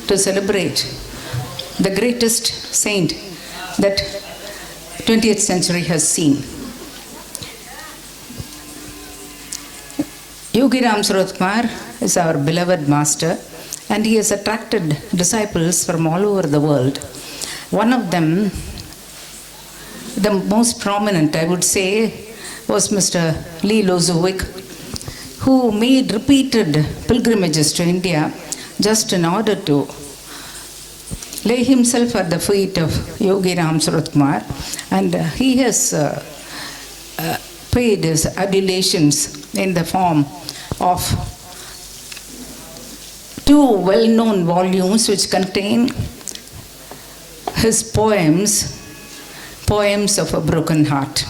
to celebrate the greatest saint that 20th century has seen. Yogi Ram Suratkumar is our beloved master, and he has attracted disciples from all over the world. One of them, the most prominent, I would say, was Mr. Lee Lozowick, who made repeated pilgrimages to India just in order to lay himself at the feet of Yogi Ram Suratkumar, and he has paid his adulations in the form of 2 well-known volumes which contain his poems of a broken heart.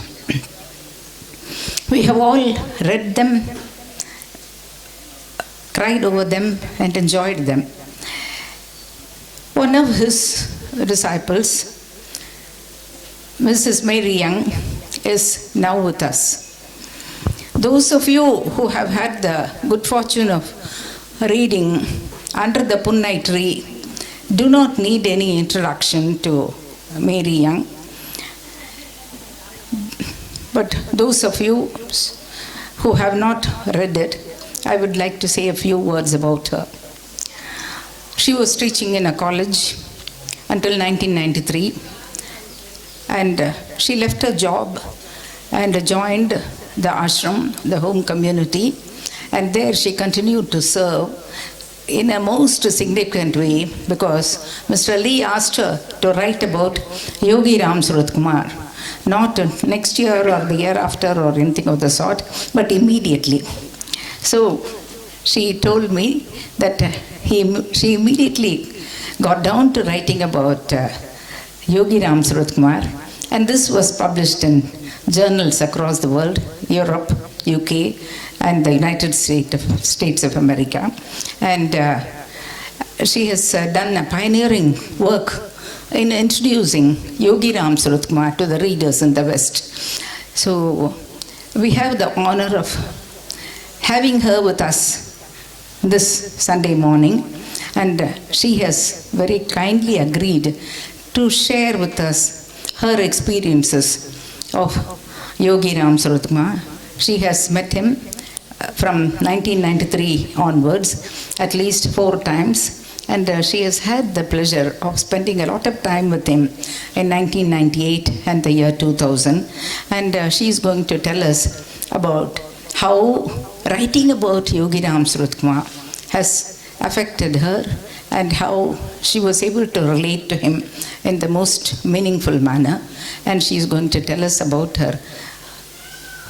We have all read them, cried over them, and enjoyed them. One of his disciples, Mrs. Mary Young, is now with us. Those of you who have had the good fortune of reading Under the Punnai Tree do not need any introduction to Mary Young. But those of you who have not read it, I would like to say a few words about her. She was teaching in a college until 1993, and she left her job and joined the ashram, the home community, and there she continued to serve in a most significant way, because Mr. Lee asked her to write about Yogi Ram Suratkumar, not next year or the year after or anything of the sort, but immediately. So she told me that she immediately got down to writing about Yogi Ram Suratkumar, and this was published in journals across the world, Europe, UK, and the United States of America. And she has done a pioneering work in introducing Yogi Ram Suratkumar to the readers in the West. So we have the honor of having her with us this Sunday morning, and she has very kindly agreed to share with us her experiences of Yogi Ram Suratkumar. She has met him from 1993 onwards at least 4 times, and she has had the pleasure of spending a lot of time with him in 1998 and the year 2000, and she is going to tell us about how writing about Yogi Ram Suratkumar has affected her and how she was able to relate to him in the most meaningful manner, and she is going to tell us about her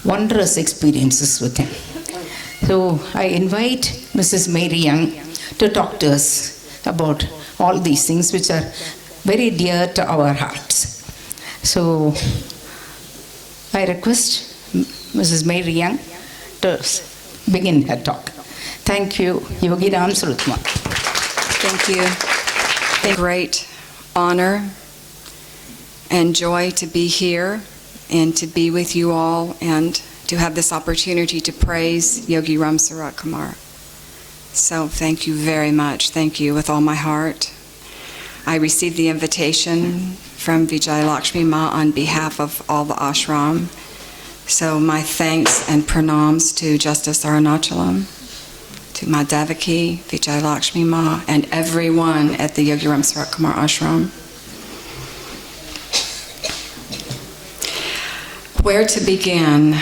wondrous experiences with him. So I invite Mrs. Mary Young to talk to us about all these things which are very dear to our hearts. So I request Mrs. Mary Young to begin her talk. Thank you, Yogi Ram Suratkumar. Thank you. Great honor and joy to be here and to be with you all and to have this opportunity to praise Yogi Ram Suratkumar. So thank you very much. Thank you with all my heart. I received the invitation from Vijay Lakshmi Ma on behalf of all the ashram. So my thanks and pranams to Justice Arunachalam, to Ma Devaki, Vijay Lakshmi Ma, and everyone at the Yogi Ram Suratkumar ashram. Where to begin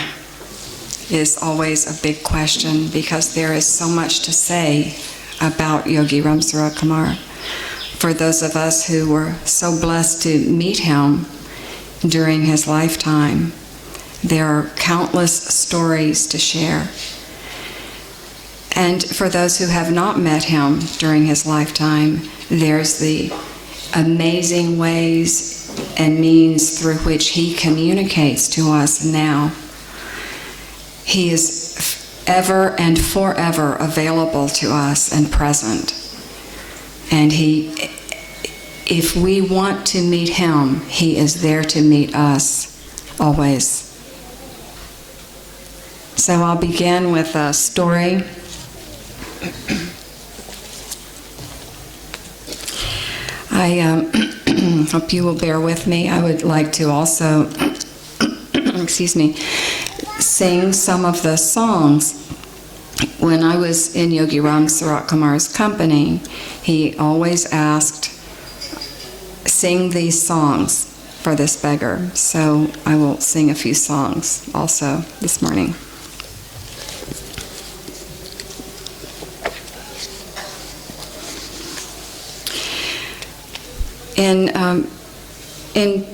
is always a big question, because there is so much to say about Yogi Ram Suratkumar. For those of us who were so blessed to meet him during his lifetime, there are countless stories to share. And for those who have not met him during his lifetime, there's the amazing ways and means through which he communicates to us now. He is ever and forever available to us and present. And if we want to meet him, he is there to meet us always. So I'll begin with a story. I hope you will bear with me. I would like to also, excuse me, sing some of the songs. When I was in Yogi Ram Sarat Kumar's company, he always asked, sing these songs for this beggar. So I will sing a few songs also this morning. In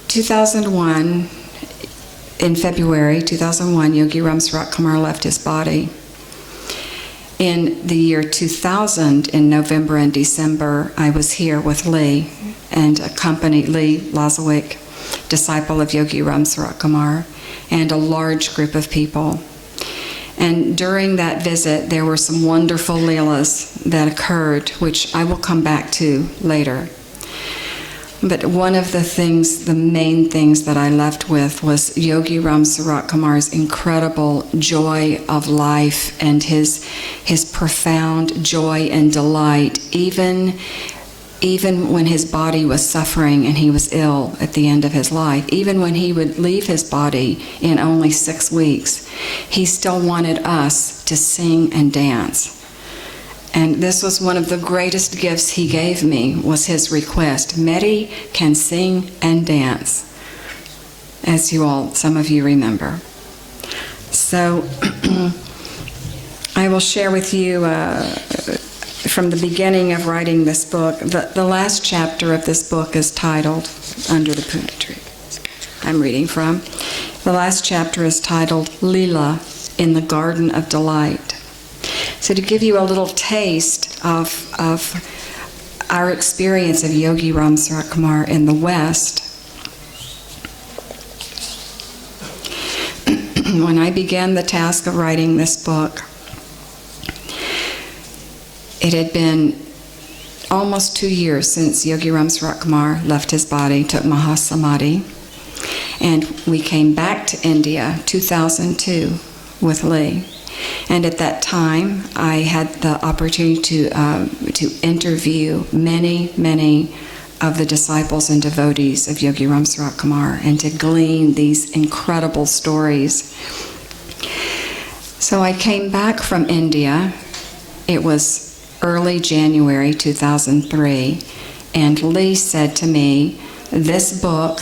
2001, in February 2001, Yogi Ram Sarat Kumar left his body. In the year 2000, in November and December, I was here with Lee and accompanied Lee Lazowick, disciple of Yogi Ram Sarat Kumar, and a large group of people. And during that visit, there were some wonderful leelas that occurred, which I will come back to later. But one of the things, the main things that I left with was Yogi Ram Sarat Kumar's incredible joy of life and his profound joy and delight, even when his body was suffering and he was ill at the end of his life, even when he would leave his body in only 6 weeks, he still wanted us to sing and dance. And this was one of the greatest gifts he gave me, was his request. Mary can sing and dance, as some of you remember. So I will share with you from the beginning of writing this book. The last chapter of this book is titled, Under the Pune Tree, I'm reading from. The last chapter is titled, Leela in the Garden of Delight. So to give you a little taste of our experience of Yogi Ram Sarat Kumar in the West, when I began the task of writing this book, it had been almost 2 years since Yogi Ram Sarat Kumar left his body, took Mahasamadhi, and we came back to India 2002 with Lee. And at that time, I had the opportunity to interview many of the disciples and devotees of Yogi Ram Sarat Kumar and to glean these incredible stories. So I came back from India. It was early January 2003, and Lee said to me, this book,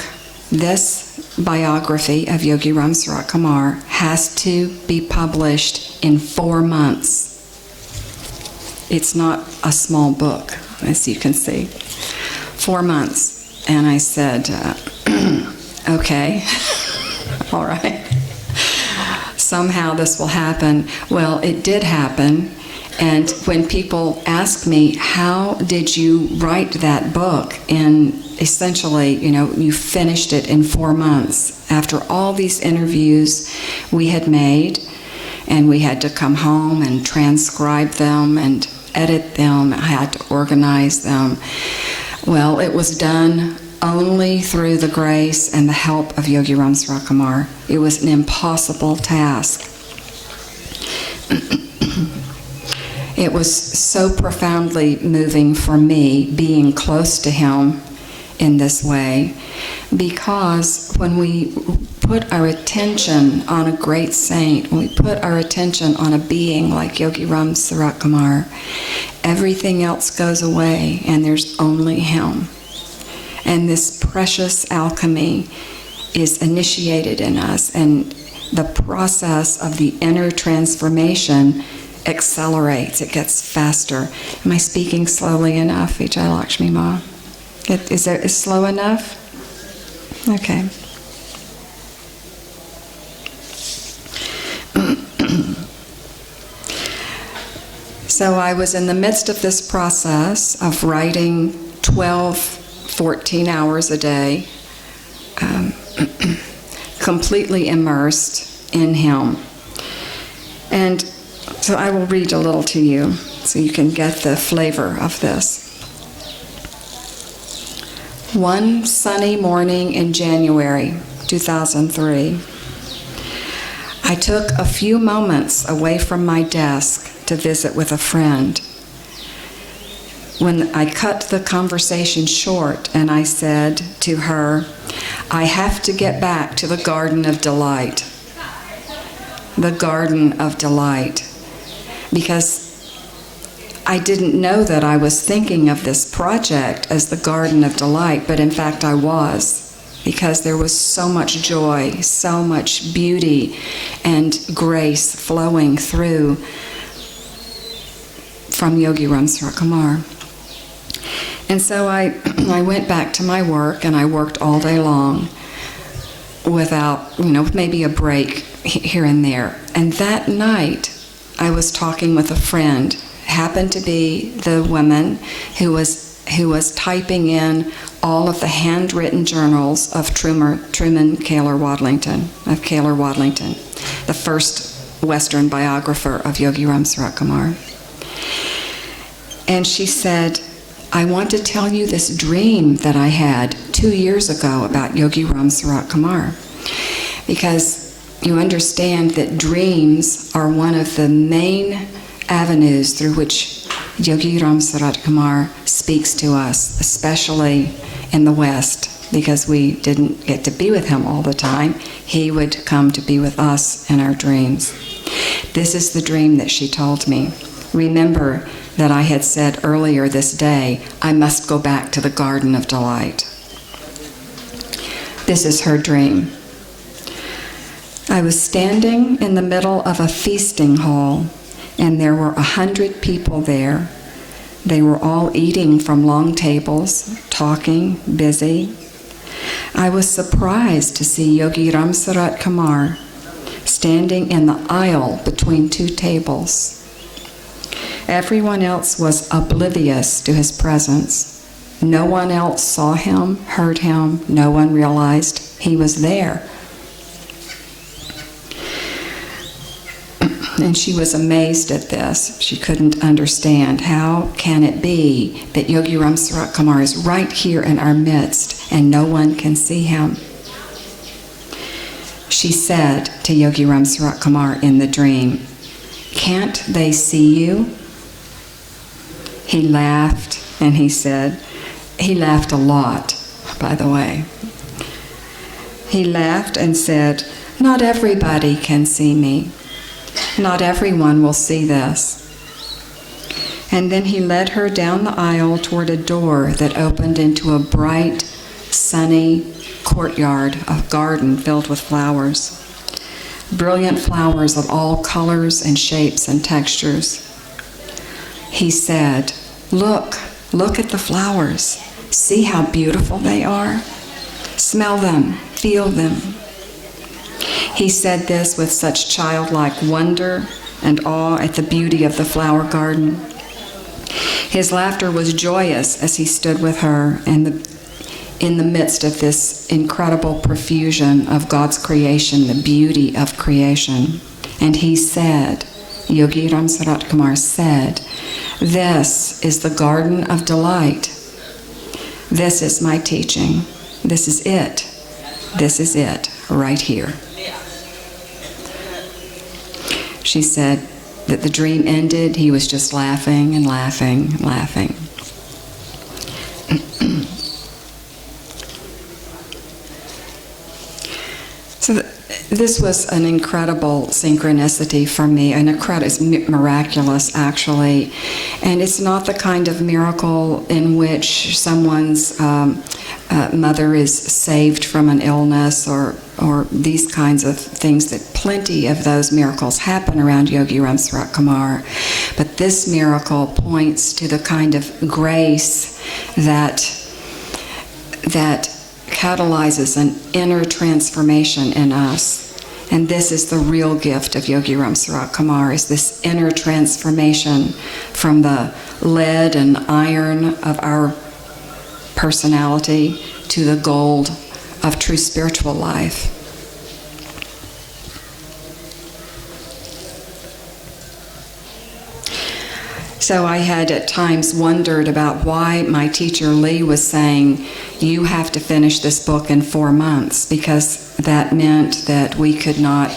this biography of Yogi Ram Sarat Kumar has to be published in 4 months. It's not a small book, as you can see. 4 months. And I said, okay, all right. Somehow this will happen. Well, it did happen. And when people ask me, how did you write that book in essentially, you finished it in 4 months after all these interviews we had made, and we had to come home and transcribe them and edit them. I had to organize them. Well, it was done only through the grace and the help of Yogi Ram Sarat Kumar. It was an impossible task. It was so profoundly moving for me being close to him in this way, because when we put our attention on a great saint, when we put our attention on a being like Yogi Ram Sarat Kumar, everything else goes away and there's only him. And this precious alchemy is initiated in us, and the process of the inner transformation accelerates. It gets faster. Am I speaking slowly enough, Vijay Lakshmi Ma? Is it slow enough? Okay. So I was in the midst of this process of writing 12, 14 hours a day, completely immersed in him. And so I will read a little to you so you can get the flavor of this. One sunny morning in January 2003, I took a few moments away from my desk to visit with a friend. when I cut the conversation short and I said to her, I have to get back to the Garden of Delight. The Garden of Delight. Because I didn't know that I was thinking of this project as the Garden of Delight, but in fact I was. Because there was so much joy, so much beauty and grace flowing through from Yogi Ramsara Kumar. And so I went back to my work, and I worked all day long without, maybe a break here and there. And that night, I was talking with a friend, happened to be the woman who was typing in all of the handwritten journals of Truman Kaler Wadlington, the first Western biographer of Yogi Ramsara Kumar. And she said, I want to tell you this dream that I had 2 years ago about Yogi Ramsara Kumar. Because you understand that dreams are one of the main avenues through which Yogi Ramsara Kumar speaks to us, especially in the West, because we didn't get to be with him all the time. He would come to be with us in our dreams. This is the dream that she told me. Remember that I had said earlier this day, I must go back to the Garden of Delight. This is her dream. I was standing in the middle of a feasting hall, and there were 100 people there. They were all eating from long tables, talking, busy. I was surprised to see Yogi Ramsara Kumar standing in the aisle between 2 tables. Everyone else was oblivious to his presence. No one else saw him, heard him. No one realized he was there. And she was amazed at this. She couldn't understand. How can it be that Yogi Ramsara Kumar is right here in our midst and no one can see him? She said to Yogi Ramsara Kumar in the dream, can't they see you? He laughed, and he said, he laughed a lot, by the way. He laughed and said, not everybody can see me. Not everyone will see this. And then he led her down the aisle toward a door that opened into a bright, sunny courtyard, a garden filled with flowers. Brilliant flowers of all colors and shapes and textures. He said, look at the flowers. See how beautiful they are? Smell them, feel them. He said this with such childlike wonder and awe at the beauty of the flower garden. His laughter was joyous as he stood with her in the midst of this incredible profusion of God's creation, the beauty of creation. And he said, Yogi Ramsara Kumar said, this is the Garden of Delight. This is my teaching. This is it. This is it, right here. She said that the dream ended. He was just laughing and laughing and laughing. So this was an incredible synchronicity for me, it's miraculous actually, and it's not the kind of miracle in which someone's mother is saved from an illness or these kinds of things. That plenty of those miracles happen around Yogi Ramsara Kumar, but this miracle points to the kind of grace that catalyzes an inner transformation in us. And this is the real gift of Yogi Ramsara Kumar, is this inner transformation from the lead and iron of our personality to the gold of true spiritual life. So I had at times wondered about why my teacher Lee was saying, you have to finish this book in 4 months, because that meant that we could not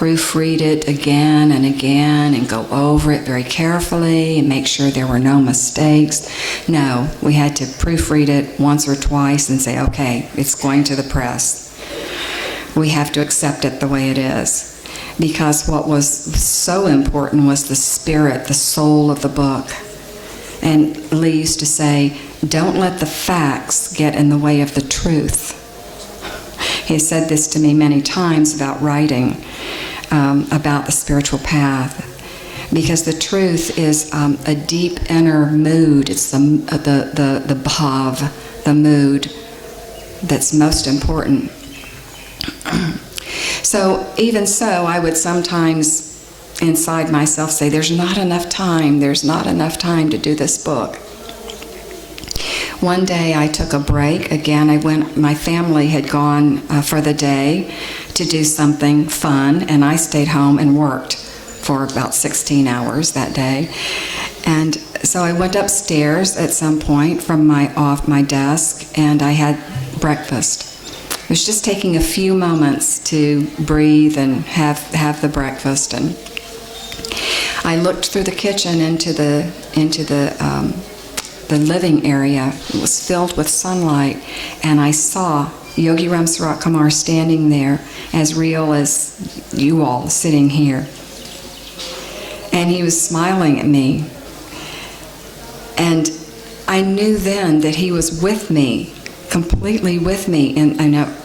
proofread it again and again and go over it very carefully and make sure there were no mistakes. No, we had to proofread it once or twice and say, okay, it's going to the press. We have to accept it the way it is. Because what was so important was the spirit, the soul of the book. And Lee used to say, don't let the facts get in the way of the truth. He has said this to me many times about writing, about the spiritual path. Because the truth is a deep inner mood. It's the bhav, the mood that's most important. So even so, I would sometimes inside myself say, there's not enough time to do this book. One day I took a break. Again, my family had gone for the day to do something fun, and I stayed home and worked for about 16 hours that day. And so I went upstairs at some point from off my desk, and I had breakfast. It was just taking a few moments to breathe and have the breakfast. And I looked through the kitchen into the living area. It was filled with sunlight, and I saw Yogi Ram Sarat Kumar standing there, as real as you all sitting here. And he was smiling at me. And I knew then that he was with me, completely with me. And I know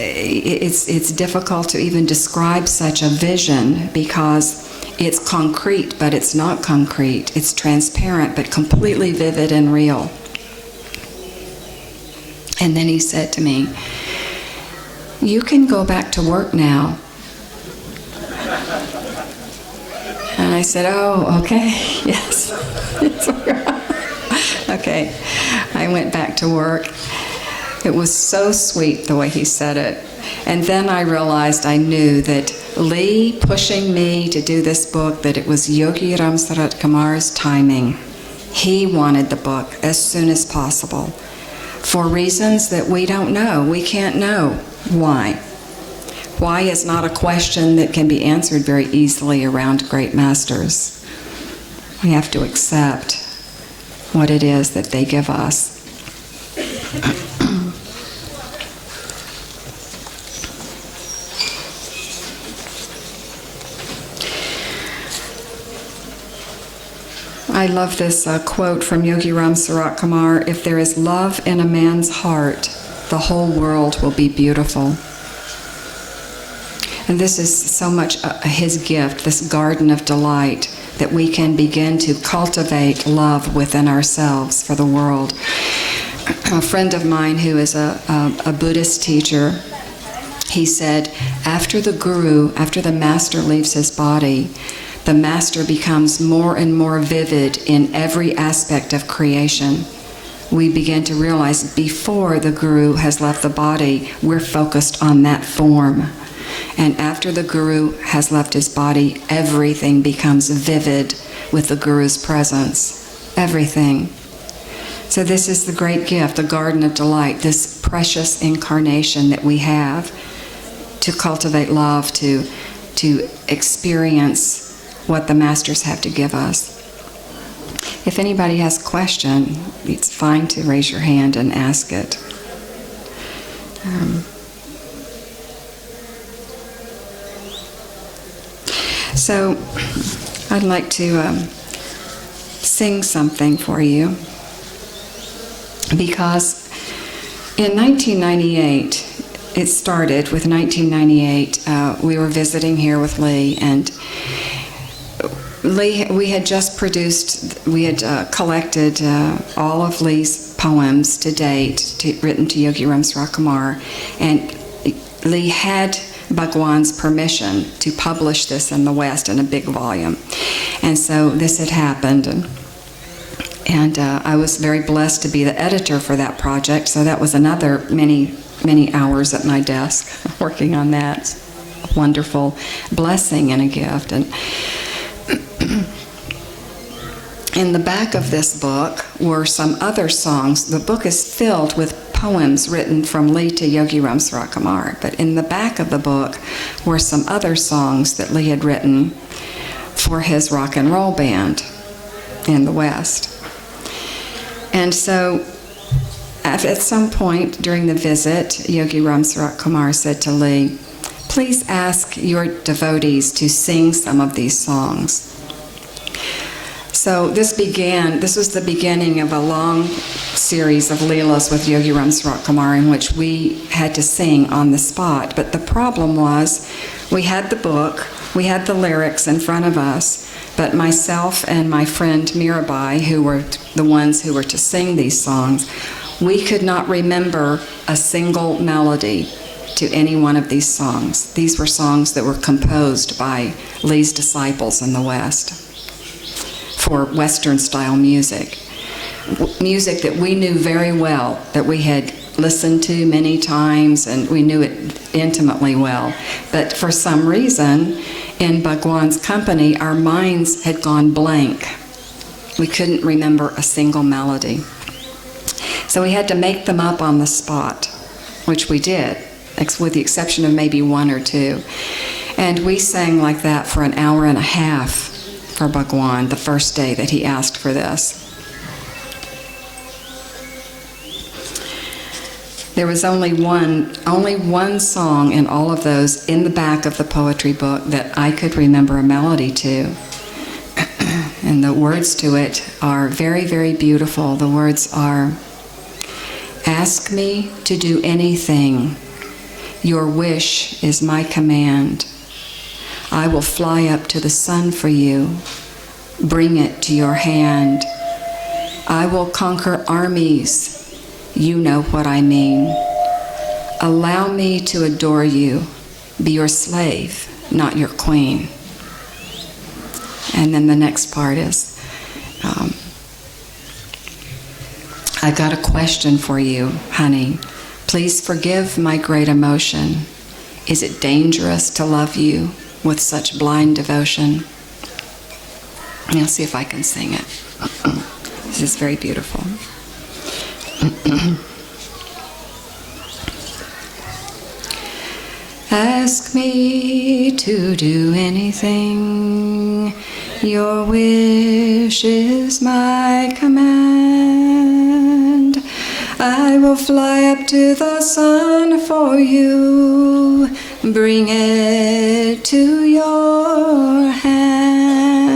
it's difficult to even describe such a vision, because it's concrete, but it's not concrete. It's transparent, but completely vivid and real. And then he said to me, you can go back to work now. And I said, oh, okay, yes. Okay, I went back to work. It was so sweet the way he said it. And then I realized, I knew that Lee pushing me to do this book, that it was Yogi Ram Sarat Kumar's timing. He wanted the book as soon as possible, for reasons that we don't know. We can't know why. Why is not a question that can be answered very easily around great masters. We have to accept what it is that they give us. I love this quote from Yogi Ram Sarat Kumar: if there is love in a man's heart, the whole world will be beautiful. And this is so much his gift, this garden of delight, that we can begin to cultivate love within ourselves for the world. A friend of mine who is a Buddhist teacher, he said, after the master leaves his body, the master becomes more and more vivid in every aspect of creation. We begin to realize before the guru has left the body, we're focused on that form. And after the guru has left his body, everything becomes vivid with the guru's presence. Everything. So this is the great gift, the garden of delight, this precious incarnation that we have to cultivate love, to experience what the masters have to give us. If anybody has a question, it's fine to raise your hand and ask it. So I'd like to sing something for you, because in 1998, it started with 1998, we were visiting here with Lee, and Lee, we had collected all of Lee's poems to date, written to Yogi Ram Sarat Kumar, and Lee had Bhagwan's permission to publish this in the West in a big volume. And so this had happened, and I was very blessed to be the editor for that project, so that was another many hours at my desk working on that. A wonderful blessing and a gift. And in the back of this book were some other songs. The book is filled with poems written from Lee to Yogi Ram Sarat Kumar, but in the back of the book were some other songs that Lee had written for his rock and roll band in the West. And so at some point during the visit, Yogi Ram Sarat Kumar said to Lee, "Please ask your devotees to sing some of these songs." So this was the beginning of a long series of Leelas with Yogi Ram Sarat Kumar in which we had to sing on the spot. But the problem was we had the book, we had the lyrics in front of us, but myself and my friend Mirabai, who were the ones who were to sing these songs, we could not remember a single melody to any one of these songs. These were songs that were composed by Lee's disciples in the West for Western-style music. Music that we knew very well, that we had listened to many times, and we knew it intimately well. But for some reason, in Bhagwan's company, our minds had gone blank. We couldn't remember a single melody. So we had to make them up on the spot, which we did, with the exception of maybe one or two. And we sang like that for an hour and a half for Bhagwan the first day that he asked for this. There was only one song in all of those in the back of the poetry book that I could remember a melody to. And the words to it are very, very beautiful. The words are, "Ask me to do anything. Your wish is my command. I will fly up to the sun for you. Bring it to your hand. I will conquer armies. You know what I mean. Allow me to adore you. Be your slave, not your queen." And then the next part is, "I've got a question for you, honey. Please forgive my great emotion. Is it dangerous to love you with such blind devotion?" And I'll see if I can sing it. This is very beautiful. "Ask me to do anything. Your wish is my command. I will fly up to the sun for you. Bring it to your hand.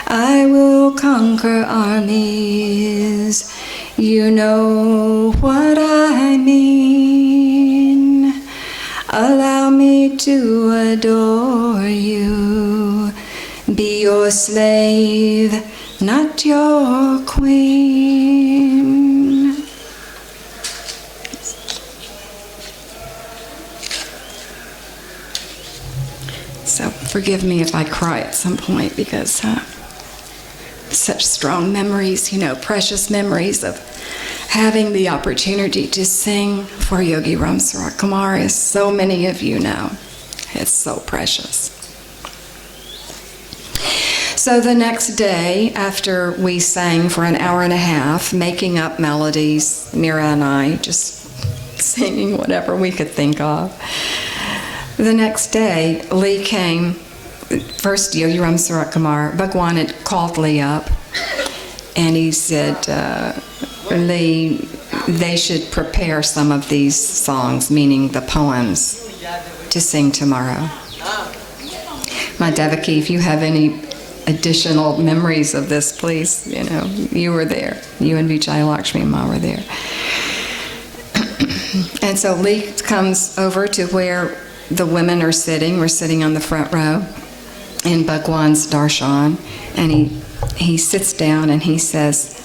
I will conquer armies. You know what I mean. Allow me to adore you. Be your slave, not your queen." So forgive me if I cry at some point, because such strong memories, precious memories of having the opportunity to sing for Yogi Ram Sarat Kumar, as so many of you know. It's so precious. So the next day, after we sang for an hour and a half, making up melodies, Mira and I just singing whatever we could think of, the next day, Lee came. First, Yogi Ram Sarat Kumar, Bhagwan had called Lee up, and he said, "Lee, they should prepare some of these songs," meaning the poems, "to sing tomorrow." My Devaki, if you have any additional memories of this, please, you were there. You and Vijay Lakshmi Ma were there. And so Lee comes over to where the women are sitting. We're sitting on the front row in Bhagwan's darshan, and he sits down and he says,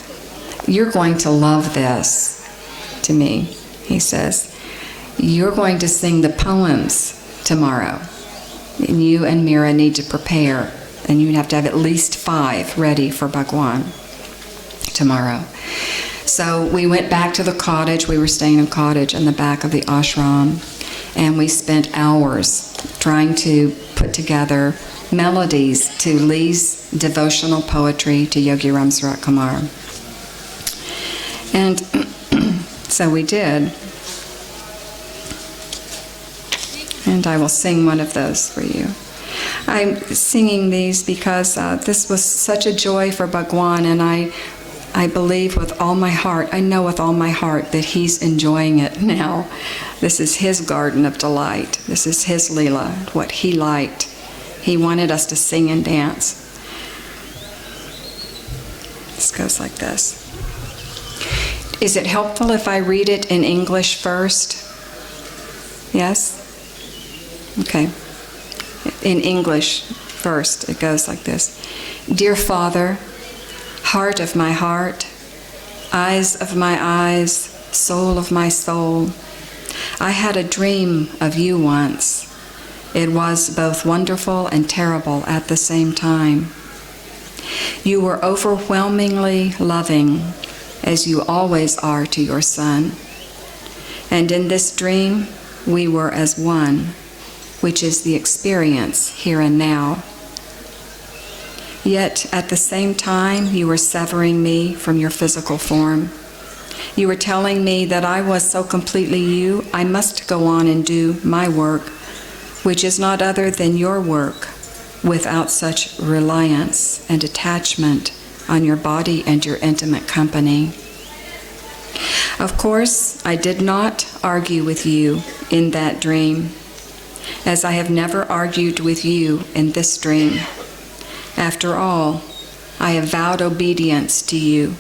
"You're going to love this," to me. He says, "You're going to sing the poems tomorrow, and you and Mira need to prepare, and you have to have at least 5 ready for Bhagwan tomorrow." So we went back to the cottage. We were staying in a cottage in the back of the ashram, and we spent hours trying to put together melodies to Lee's devotional poetry to Yogi Ram Sarat Kumar. And So we did. And I will sing one of those for you. I'm singing these because this was such a joy for Bhagwan, and I believe with all my heart, I know with all my heart that he's enjoying it now. This is his garden of delight. This is his Leela, what he liked. He wanted us to sing and dance. This goes like this. Is it helpful if I read it in English first? Yes? Okay. In English first, it goes like this. Dear Father, heart of my heart, eyes of my eyes, soul of my soul, I had a dream of you once. It was both wonderful and terrible at the same time. You were overwhelmingly loving, as you always are to your son. And in this dream, we were as one, which is the experience here and now. Yet at the same time, you were severing me from your physical form. You were telling me that I was so completely you, I must go on and do my work, which is not other than your work, without such reliance and attachment on your body and your intimate company. Of course, I did not argue with you in that dream, as I have never argued with you in this dream. After all, I have vowed obedience to you.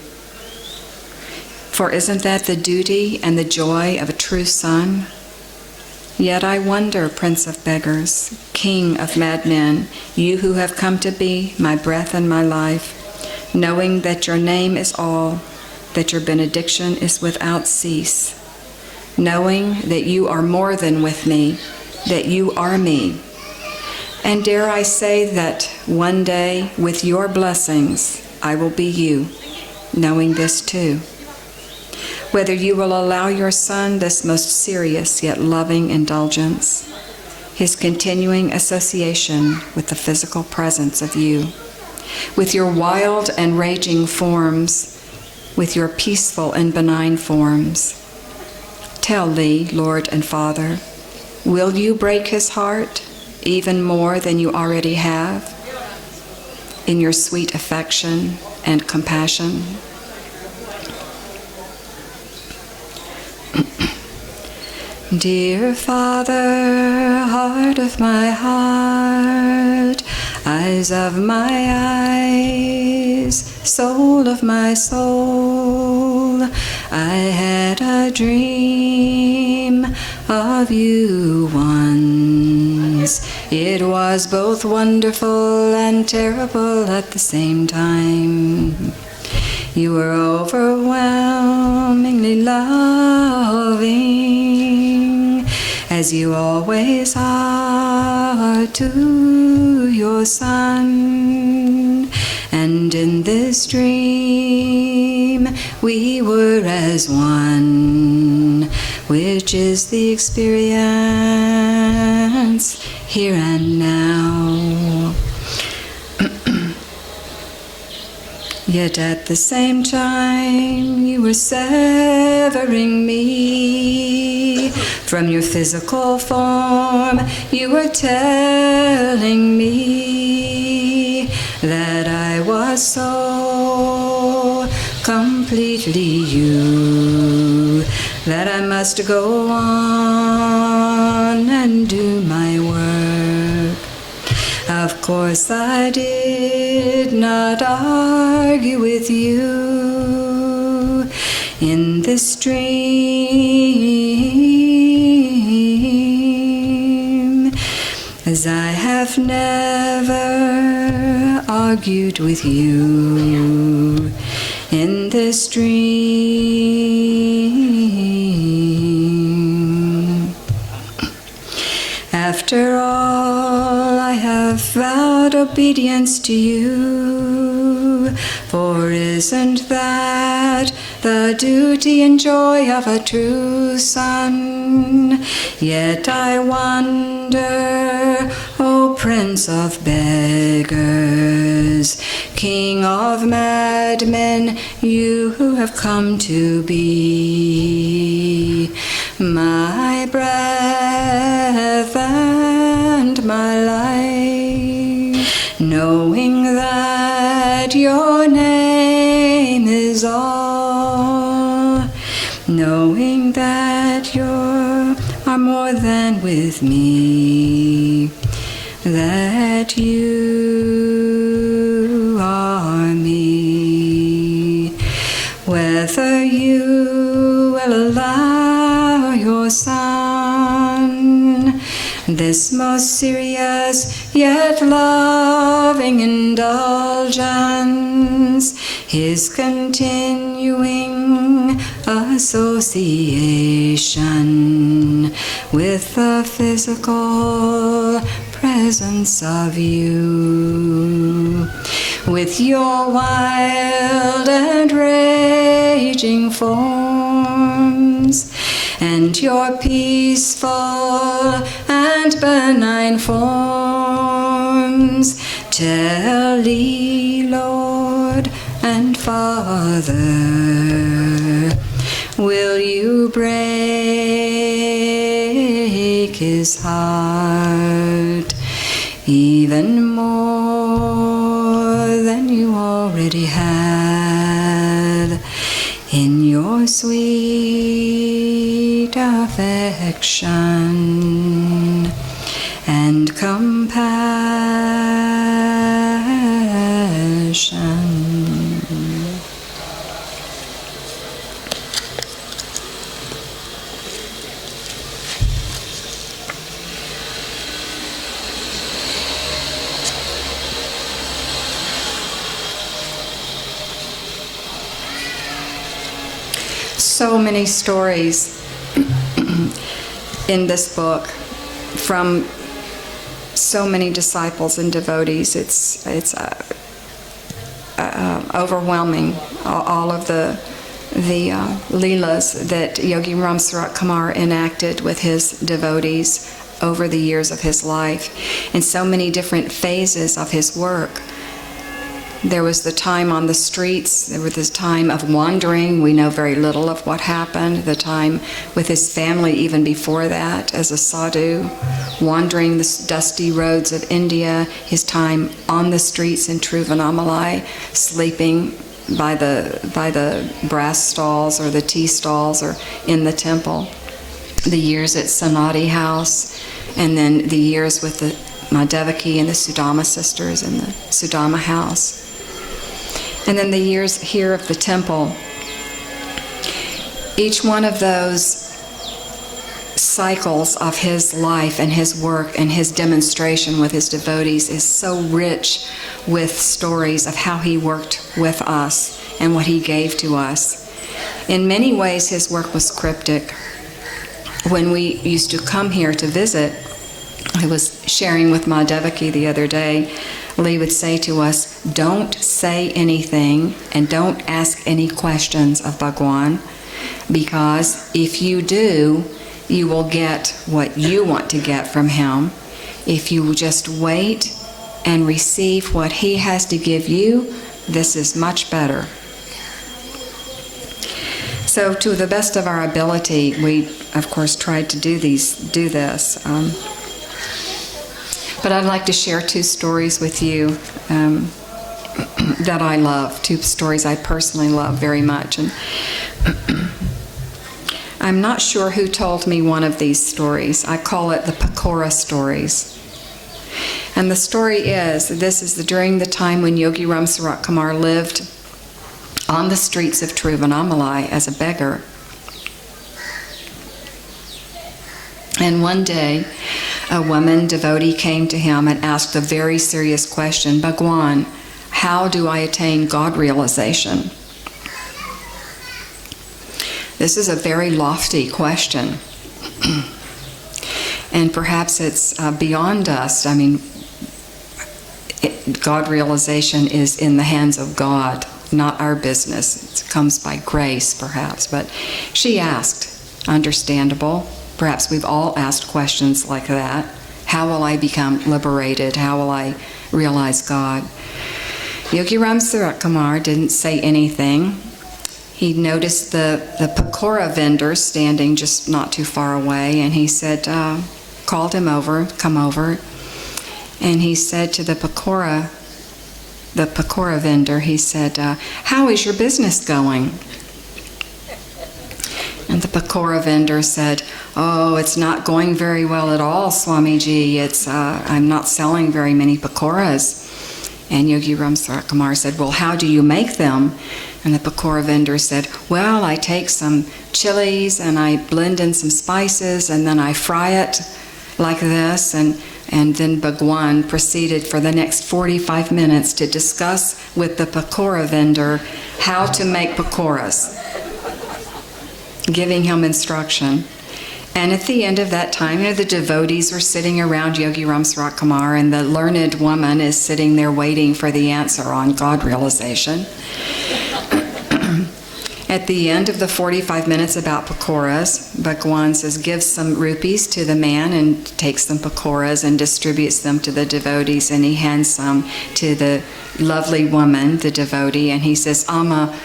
For isn't that the duty and the joy of a true son? Yet I wonder, Prince of Beggars, King of Madmen, you who have come to be my breath and my life, knowing that your name is all, that your benediction is without cease, knowing that you are more than with me, that you are me. And dare I say that one day, with your blessings, I will be you, knowing this too. Whether you will allow your son this most serious yet loving indulgence, his continuing association with the physical presence of you, with your wild and raging forms, with your peaceful and benign forms. Tell Lee, Lord and Father, will you break his heart even more than you already have in your sweet affection and compassion? Dear Father, heart of my heart, eyes of my eyes, soul of my soul, I had a dream of you once. It was both wonderful and terrible at the same time. You were overwhelmingly loving, as you always are to your son. And in this dream we were as one, which is the experience here and now. Yet at the same time, you were severing me from your physical form. You were telling me that I was so completely you, that I must go on and do my work. Of course I did not argue with you in this dream, as I have never argued with you in this dream. After all, I have vowed obedience to you, for isn't that the duty and joy of a true son? Yet I wonder, O Prince of Beggars, years. King of madmen, you have come to be. My breath and my life, knowing that your name is all, knowing that you are more than with me, that you are me. Whether you will allow your Son, this most serious yet loving indulgence, his continuing association with the physical presence of you, with your wild and raging forms, and your peaceful and benign forms, tell thee, Lord and Father, will you break his heart even more than you already had in your sweet affection and compassion. So many stories in this book from so many disciples and devotees. It's overwhelming, all of the leelas that Yogi Ram Sarat Kumar enacted with his devotees over the years of his life, and so many different phases of his work. There was the time on the streets, there was this time of wandering. We know very little of what happened. The time with his family even before that as a sadhu, wandering the dusty roads of India. His time on the streets in Tiruvannamalai, sleeping by the brass stalls or the tea stalls or in the temple. The years at Sanati House, and then the years with the Madhavaki and the Sudama sisters in the Sudama house. And then the years here of the temple. Each one of those cycles of his life and his work and his demonstration with his devotees is so rich with stories of how he worked with us and what he gave to us. In many ways, his work was cryptic. When we used to come here to visit, I was sharing with Madhavaki the other day, Lee would say to us, don't say anything and don't ask any questions of Bhagwan, because if you do, you will get what you want to get from him. If you just wait and receive what he has to give you, this is much better. So to the best of our ability, we of course tried to do this. But I'd like to share two stories with you that I love, two stories I personally love very much. And I'm not sure who told me one of these stories. I call it the Pakora stories. And the story is, this is during the time when Yogi Ram Sarat Kumar lived on the streets of Tiruvannamalai as a beggar. And one day, a woman devotee came to him and asked a very serious question, Bhagwan, how do I attain God realization? This is a very lofty question. And perhaps it's beyond us. I mean, God realization is in the hands of God, not our business. It comes by grace, perhaps. But she asked, understandable. Perhaps we've all asked questions like that. How will I become liberated? How will I realize God? Yogi Ram Sarat Kumar didn't say anything. He noticed the pakora vendor standing just not too far away, and he said, called him over, come over, and he said to the pakora vendor, he said, how is your business going? And the pakora vendor said, oh, it's not going very well at all, Swamiji. I'm not selling very many pakoras. And Yogi Ram Sarat Kumar said, well, how do you make them? And the pakora vendor said, well, I take some chilies and I blend in some spices and then I fry it like this. And then Bhagwan proceeded for the next 45 minutes to discuss with the pakora vendor how to make pakoras, giving him instruction. And at the end of that time, the devotees are sitting around Yogi Ram Sarat Kumar, and the learned woman is sitting there waiting for the answer on God realization. At the end of the 45 minutes about pakoras, Bhagwan says, gives some rupees to the man and takes some pakoras and distributes them to the devotees, and he hands some to the lovely woman, the devotee, and he says, Amma,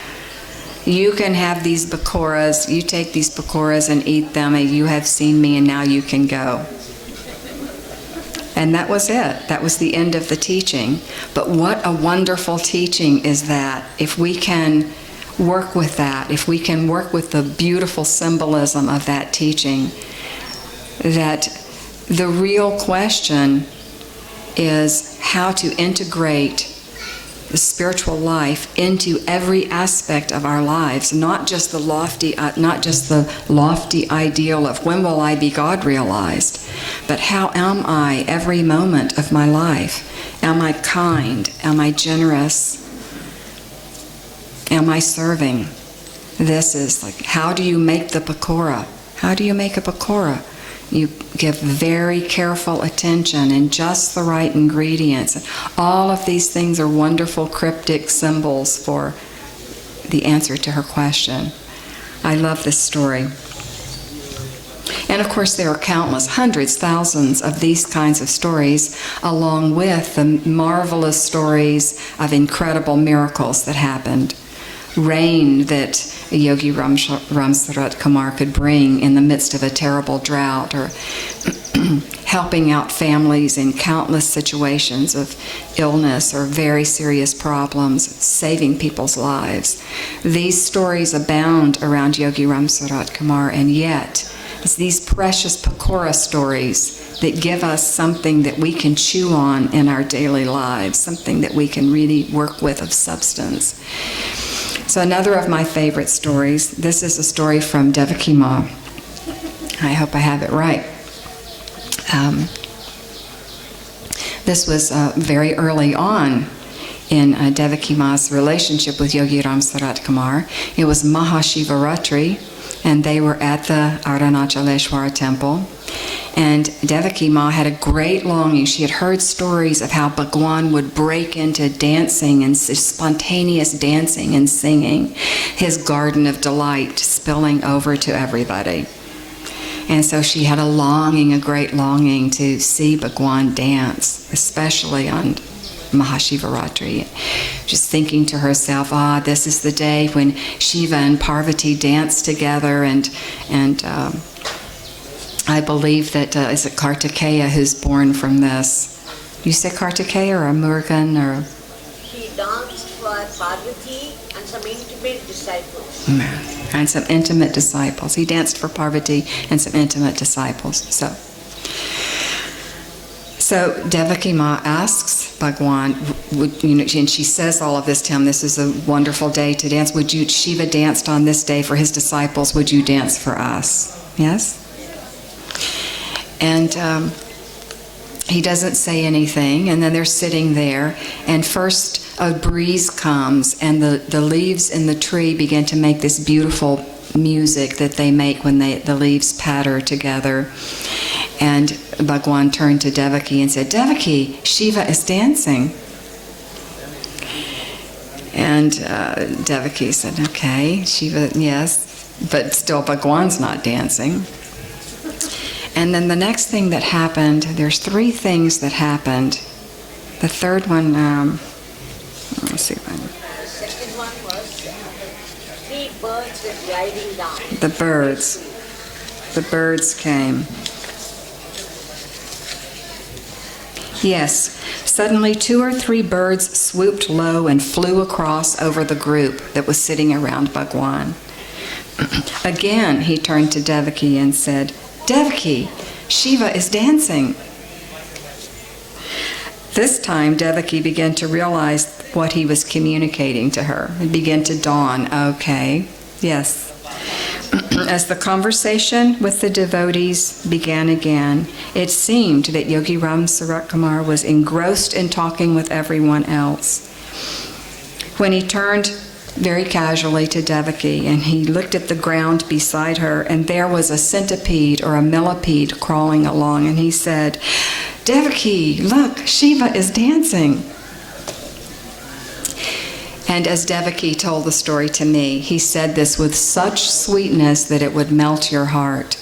you can have these pakoras, you take these pakoras and eat them, and you have seen me and now you can go. And that was it. That was the end of the teaching. But what a wonderful teaching is that, if we can work with that, if we can work with the beautiful symbolism of that teaching, that the real question is how to integrate the spiritual life into every aspect of our lives, not just the lofty ideal of when will I be God realized, but how am I every moment of my life? Am I kind? Am I generous? Am I serving? This is like, how do you make the pakora? How do you make a pakora? You give very careful attention and just the right ingredients. All of these things are wonderful cryptic symbols for the answer to her question. I love this story. And of course there are countless, hundreds, thousands of these kinds of stories, along with the marvelous stories of incredible miracles that happened. Rain that Yogi Ram Sarat Kumar could bring in the midst of a terrible drought, or helping out families in countless situations of illness or very serious problems, saving people's lives. These stories abound around Yogi Ram Sarat Kumar, and yet it's these precious pakora stories that give us something that we can chew on in our daily lives, something that we can really work with of substance. So another of my favorite stories, this is a story from Devaki Ma. I hope I have it right. This was very early on in Devaki Ma's relationship with Yogi Ram Sarat Kumar. It was Mahashivaratri, and they were at the Arunachaleshwara temple. And Devaki Ma had a great longing. She had heard stories of how Bhagwan would break into dancing and spontaneous dancing and singing, his garden of delight spilling over to everybody. And so she had a great longing to see Bhagwan dance, especially on Mahashivaratri. Just thinking to herself, this is the day when Shiva and Parvati danced together, and I believe that, is it Kartikeya who's born from this? You say Kartikeya or a Murugan or? He danced for Parvati and some intimate disciples. And some intimate disciples. He danced for Parvati and some intimate disciples. So Devaki Ma asks Bhagwan, and she says all of this to him, this is a wonderful day to dance. Shiva danced on this day for his disciples, would you dance for us? Yes? And he doesn't say anything, and then they're sitting there, and first a breeze comes, and the leaves in the tree begin to make this beautiful music that they make when the leaves patter together. And Bhagwan turned to Devaki and said, Devaki, Shiva is dancing. And Devaki said, okay, Shiva, yes, but still Bhagwan's not dancing. And then the next thing that happened, there's three things that happened. The third one, Let's see if I... The second one was three birds were gliding down. The birds. The birds came. Yes, suddenly 2 or 3 birds swooped low and flew across over the group that was sitting around Bhagwan. Again, he turned to Devaki and said, "Devaki, Shiva is dancing." This time, Devaki began to realize what he was communicating to her. It began to dawn, okay, yes. As the conversation with the devotees began again, it seemed that Yogi Ram Sarat Kumar was engrossed in talking with everyone else. When he turned very casually to Devaki and he looked at the ground beside her, and there was a centipede or a millipede crawling along, and he said, "Devaki, look, Shiva is dancing." And as Devaki told the story to me, he said this with such sweetness that it would melt your heart.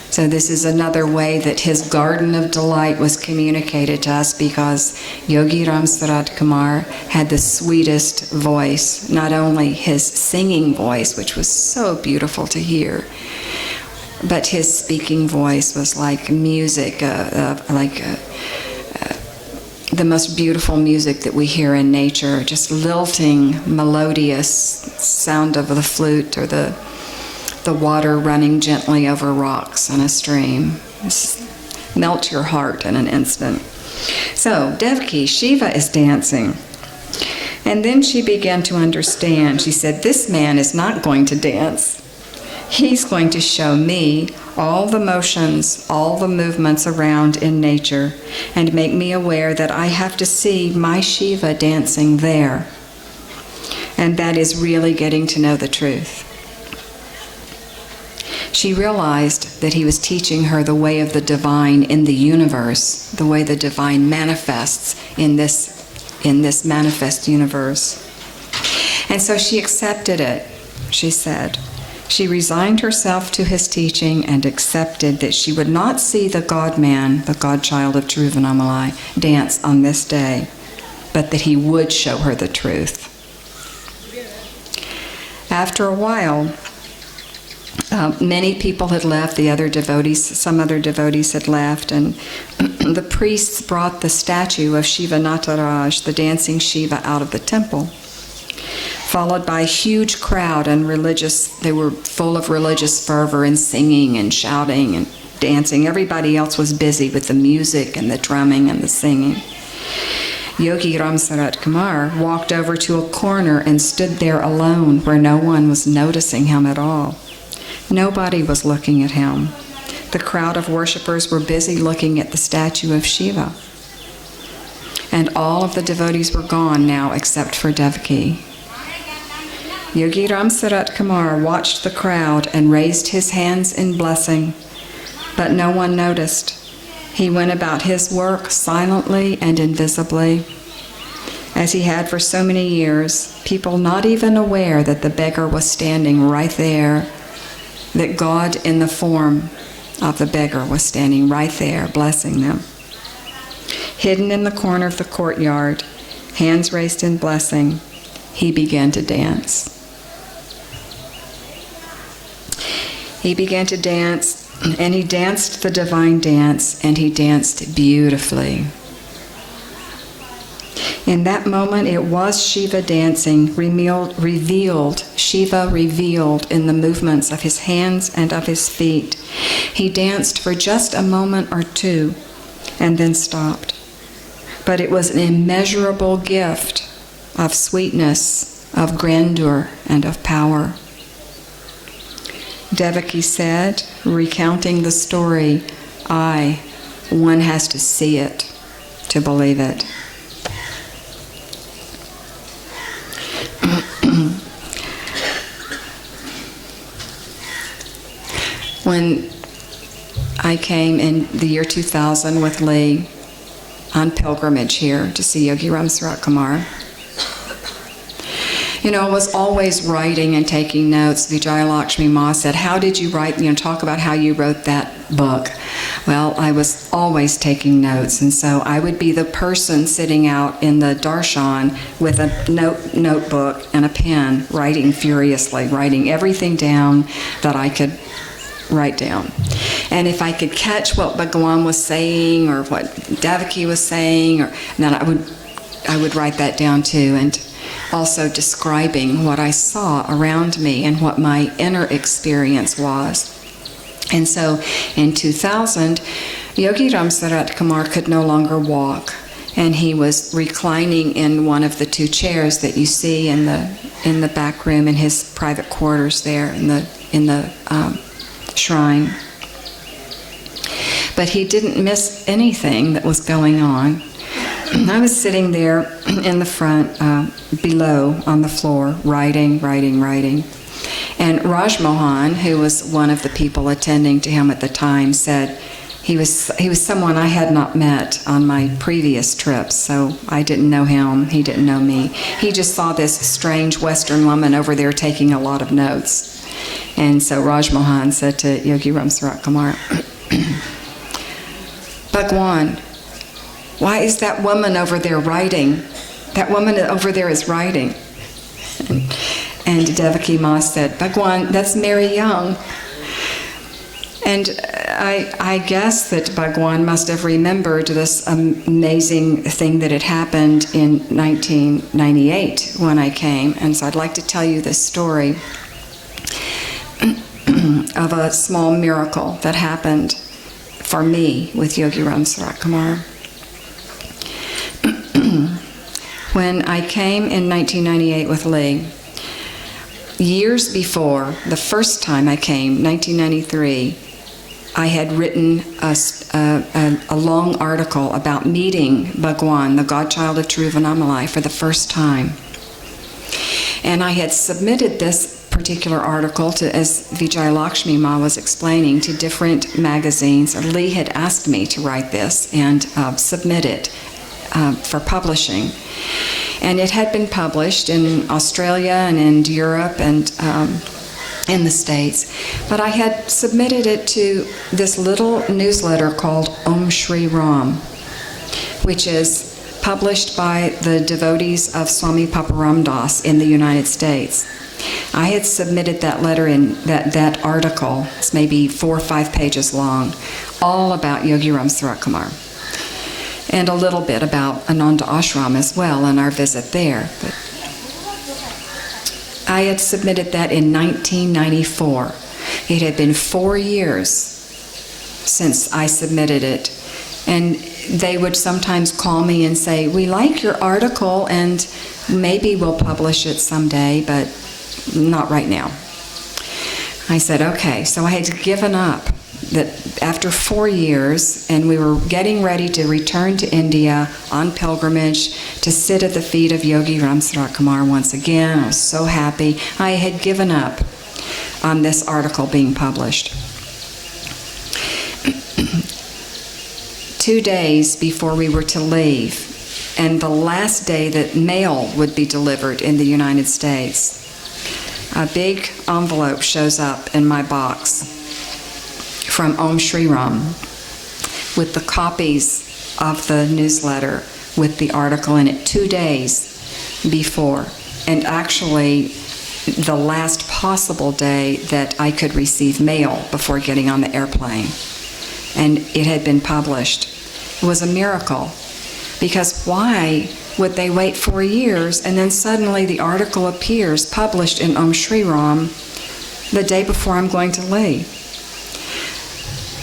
So this is another way that his garden of delight was communicated to us, because Yogi Ram Sarat Kumar had the sweetest voice, not only his singing voice, which was so beautiful to hear, but his speaking voice was like music, the most beautiful music that we hear in nature, just lilting, melodious sound of the flute or the water running gently over rocks in a stream. Just melt your heart in an instant. So, Devaki, Shiva is dancing. And then she began to understand. She said, "This man is not going to dance. He's going to show me all the motions, all the movements around in nature, and make me aware that I have to see my Shiva dancing there." And that is really getting to know the truth. She realized that he was teaching her the way of the divine in the universe, the way the divine manifests in this manifest universe. And so she accepted it, she said. She resigned herself to his teaching and accepted that she would not see the God-man, the God-child of Tiruvannamalai, dance on this day, but that he would show her the truth. After a while, many people had left, some other devotees had left, and the priests brought the statue of Shiva Nataraj, the dancing Shiva, out of the temple, followed by a huge crowd, and they were full of religious fervor and singing and shouting and dancing. Everybody else was busy with the music and the drumming and the singing. Yogi Ram Sarat Kumar walked over to a corner and stood there alone, where no one was noticing him at all. Nobody was looking at him. The crowd of worshippers were busy looking at the statue of Shiva. And all of the devotees were gone now except for Devaki. Yogi Ram Sarat Kumar watched the crowd and raised his hands in blessing, but no one noticed. He went about his work silently and invisibly, as he had for so many years, people not even aware that the beggar was standing right there, that God in the form of the beggar was standing right there, blessing them. Hidden in the corner of the courtyard, hands raised in blessing, he began to dance. He began to dance, and he danced the divine dance, and he danced beautifully. In that moment, it was Shiva dancing, Shiva revealed in the movements of his hands and of his feet. He danced for just a moment or two, and then stopped. But it was an immeasurable gift of sweetness, of grandeur, and of power. Devaki said, recounting the story, one has to see it to believe it. When I came in the year 2000 with Lee on pilgrimage here to see Yogi Ram Sarat Kumar, I was always writing and taking notes. Vijayalakshmi Ma said, "How did you write, talk about how you wrote that book." Well, I was always taking notes, and so I would be the person sitting out in the darshan with a notebook and a pen, writing furiously, writing everything down that I could write down. And if I could catch what Bhagwan was saying or what Devaki was saying, then I would write that down too, and also describing what I saw around me and what my inner experience was. And so in 2000, Yogi Ram Sarat Kumar could no longer walk, and he was reclining in one of the two chairs that you see in the back room in his private quarters there in the shrine. But he didn't miss anything that was going on. I was sitting there in the front, below on the floor, writing. And Raj Mohan, who was one of the people attending to him at the time, said he was someone I had not met on my previous trips, so I didn't know him, he didn't know me. He just saw this strange Western woman over there taking a lot of notes. And so Raj Mohan said to Yogi Ram Sarat Kumar, Bhagwan, why is that woman over there writing? That woman over there is writing. And Devaki Ma said, Bhagwan, that's Mary Young. And I guess that Bhagwan must have remembered this amazing thing that had happened in 1998 when I came. And so I'd like to tell you this story of a small miracle that happened for me with Yogi Ram Sarat Kumar. When I came in 1998 with Lee, years before, the first time I came, 1993, I had written a long article about meeting Bhagwan, the godchild of Tiruvannamalai, for the first time. And I had submitted this particular article to, as Vijay Lakshmi Ma was explaining, to different magazines. Lee had asked me to write this and submit it for publishing. And it had been published in Australia and in Europe and in the States. But I had submitted it to this little newsletter called Om Shri Ram, which is published by the devotees of Swami Paparam Das in the United States. I had submitted that letter in that article, it's maybe 4 or 5 pages long, all about Yogi Ram Sarat Kumar. And a little bit about Ananda Ashram as well and our visit there. But I had submitted that in 1994. It had been 4 years since I submitted it. And they would sometimes call me and say, we like your article and maybe we'll publish it someday, but not right now. I said, okay. So I had given up. That after 4 years, and we were getting ready to return to India on pilgrimage to sit at the feet of Yogi Ram Sarat Kumar once again. I was so happy. I had given up on this article being published. 2 days before we were to leave, and the last day that mail would be delivered in the United States, a big envelope shows up in my box from Om Shri Ram with the copies of the newsletter with the article in it 2 days before, and actually the last possible day that I could receive mail before getting on the airplane. And it had been published. It was a miracle, because why would they wait 4 years and then suddenly the article appears published in Om Shri Ram the day before I'm going to leave?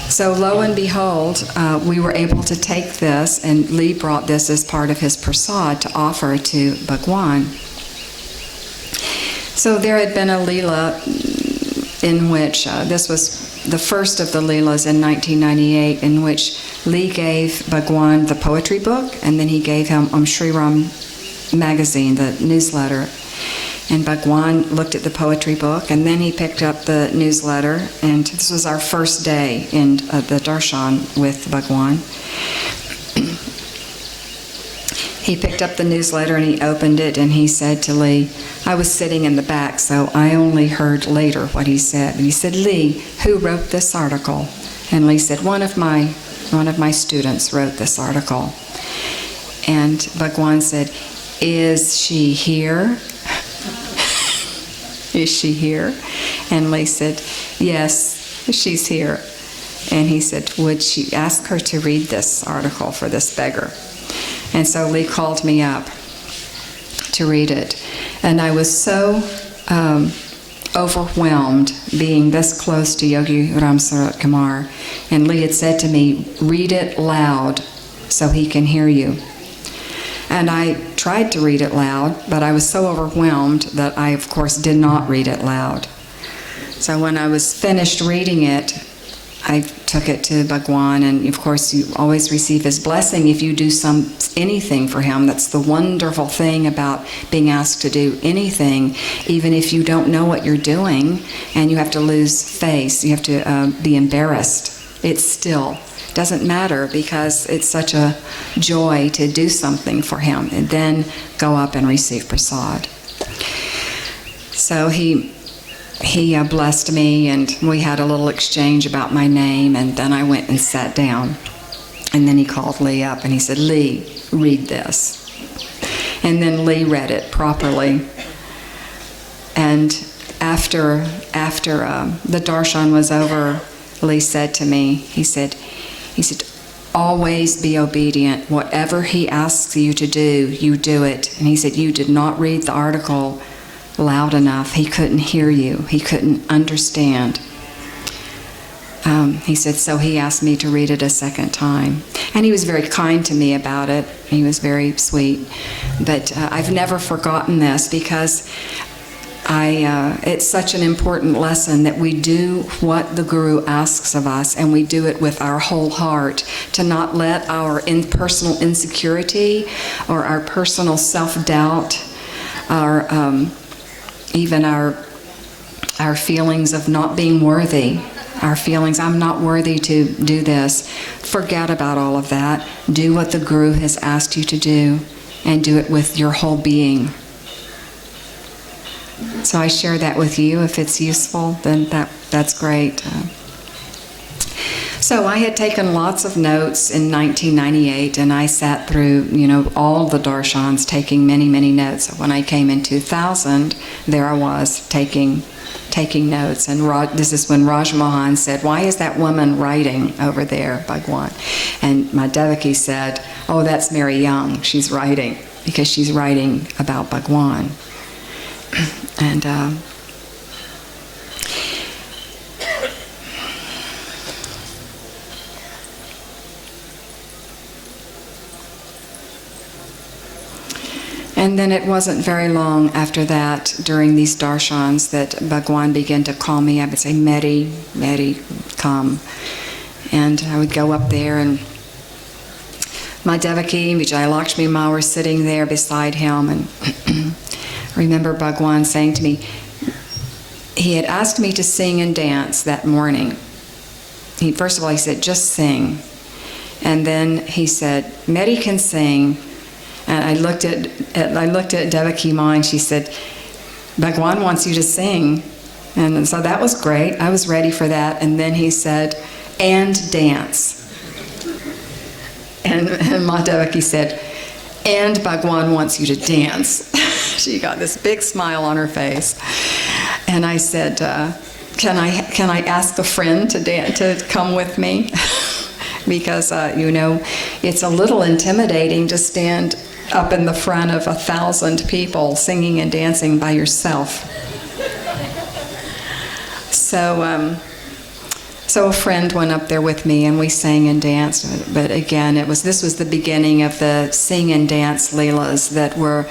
So lo and behold, we were able to take this, and Lee brought this as part of his prasad to offer to Bhagwan. So there had been a Leela in which, this was the first of the Leelas in 1998, in which Lee gave Bhagwan the poetry book, and then he gave him Om Shri Ram magazine, the newsletter. And Bhagwan looked at the poetry book, and then he picked up the newsletter, and this was our first day in the darshan with Bhagwan. He picked up the newsletter and he opened it, and he said to Lee, I was sitting in the back, so I only heard later what he said. And he said, Lee, who wrote this article? And Lee said, one of my students wrote this article. And Bhagwan said, is she here? Is she here? And Lee said, yes, she's here. And he said, would she ask her to read this article for this beggar? And so Lee called me up to read it. And I was so overwhelmed being this close to Yogi Ram Sarat Kumar. And Lee had said to me, read it loud so he can hear you. And I tried to read it loud, but I was so overwhelmed that I, of course, did not read it loud. So when I was finished reading it, I took it to Bhagwan, and of course you always receive his blessing if you do anything for him. That's the wonderful thing about being asked to do anything, even if you don't know what you're doing and you have to lose face, you have to be embarrassed. It still doesn't matter because it's such a joy to do something for him and then go up and receive prasad. So he blessed me, and we had a little exchange about my name, and then I went and sat down. And then he called Lee up and he said, Lee, read this. And then Lee read it properly. And after the darshan was over, Lee said to me, he said, always be obedient. Whatever he asks you to do, you do it. And he said, you did not read the article loud enough. He couldn't hear you. He couldn't understand. He said, so he asked me to read it a second time. And he was very kind to me about it. He was very sweet. But I've never forgotten this because it's such an important lesson that we do what the Guru asks of us, and we do it with our whole heart, to not let our personal insecurity or our personal self-doubt, even our feelings of not being worthy, our feelings, I'm not worthy to do this. Forget about all of that. Do what the Guru has asked you to do, and do it with your whole being. So I share that with you. If it's useful, then that's great. So I had taken lots of notes in 1998, and I sat through, all the darshans, taking many, many notes. When I came in 2000, there I was taking notes. And this is when Raj Mohan said, "Why is that woman writing over there, Bhagwan?" And my Devaki said, "Oh, that's Mary Young. She's writing because she's writing about Bhagwan." And And then it wasn't very long after that, during these darshans, that Bhagwan began to call me. I would say, "Mary, Mary, come." And I would go up there, and my Devaki, Vijay Lakshmi Ma, were sitting there beside him. And I remember Bhagwan saying to me, he had asked me to sing and dance that morning. First of all, he said, "Just sing." And then he said, "Mary can sing." And I looked at Devaki Ma, and she said, "Bhagwan wants you to sing." And so that was great. I was ready for that. And then he said, "And dance." And Ma Devaki said, "And Bhagwan wants you to dance." She got this big smile on her face. And I said, can I ask a friend to come with me? Because, it's a little intimidating to stand up in the front of 1,000 people singing and dancing by yourself. So a friend went up there with me, and we sang and danced. But again, this was the beginning of the sing and dance leelas that were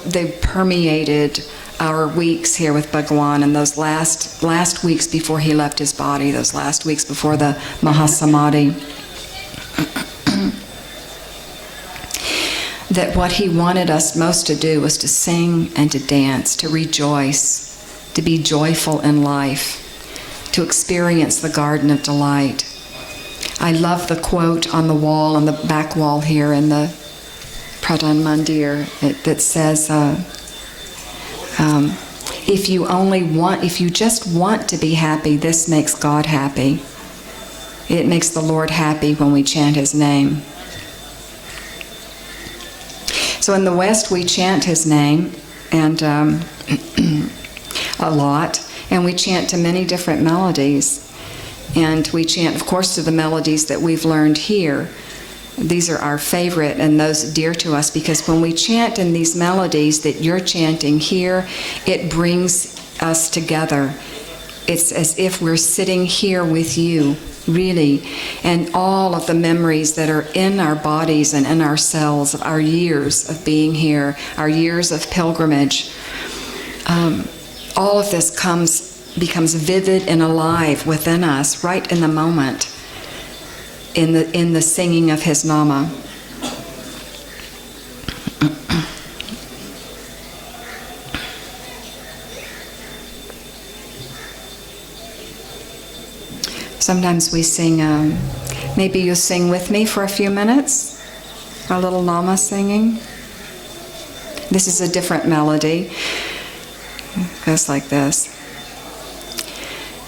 they permeated our weeks here with Bhagwan, and those last weeks before he left his body, those last weeks before the Mahasamadhi. That what he wanted us most to do was to sing and to dance, to rejoice, to be joyful in life, to experience the garden of delight. I love the quote on the wall, on the back wall here in the Pradhan Mandir, that says, if you just want to be happy, this makes God happy. It makes the Lord happy when we chant His name. So in the West, we chant His name and a lot, and we chant to many different melodies. And we chant, of course, to the melodies that we've learned here. These are our favorite and those dear to us, because when we chant in these melodies that you're chanting here, it brings us together. It's as if we're sitting here with you, really, and all of the memories that are in our bodies and in our cells of our years of being here, our years of pilgrimage. All of this becomes vivid and alive within us right in the moment, in the singing of His Nama. Sometimes we sing, maybe you'll sing with me for a few minutes, our little Nama singing. This is a different melody. It goes like this.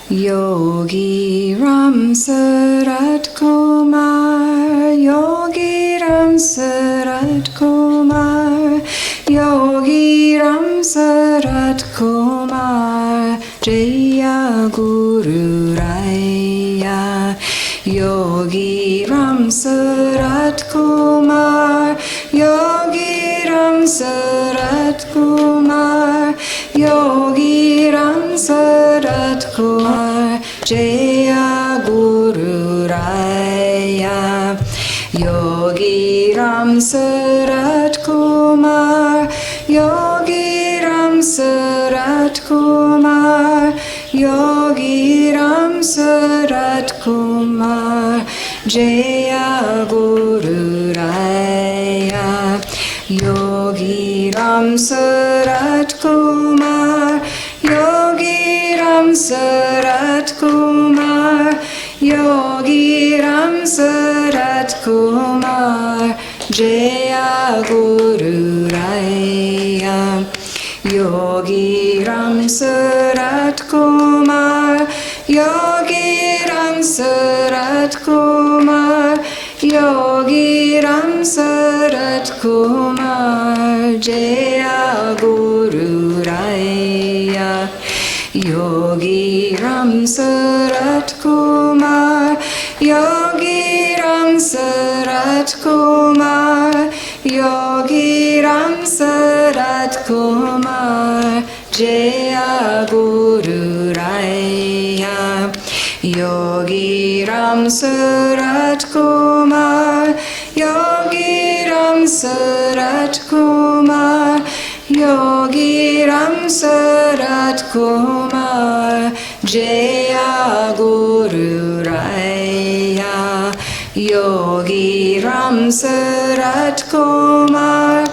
Yogi Ram Sarat Kumar, Yogi Ram Sarat Kumar, Yogi Ram Sarat Kumar, Jaya Guru Raya. Yogi Ram Sarat Kumar, Yogi Ram Sarat Kumar, Yogi Ram Sarat Kumar, Jaya Guru Raya. Yogi Ram Sarat Kumar, Yogi Ram Sarat Kumar, Yogi Ram Sarat Kumar, Jaya Guru Raya. Yogi Ram Sarat Kumar, Yogi Ram Sarat Kumar, Yogi Ram Sarat Kumar, Jaya Guru Raya. Yogi Ram Sarat Kumar, Yogi Ram Sarat Kumar, Yogi Ram Sarat Kumar, Jaya Guru Raya. Yogi Ram Sarat Kumar, Yogi Ram Sarat Kumar, Yogi Ram Sarat Kumar, Jaya Guru Raya. Yogi Ram Sarat Kumar, Yogi Ram Sarat Kumar, Yogi Ram Sarat Kumar, Jaya Guru Raya. Yogi Ram Sarat Kumar,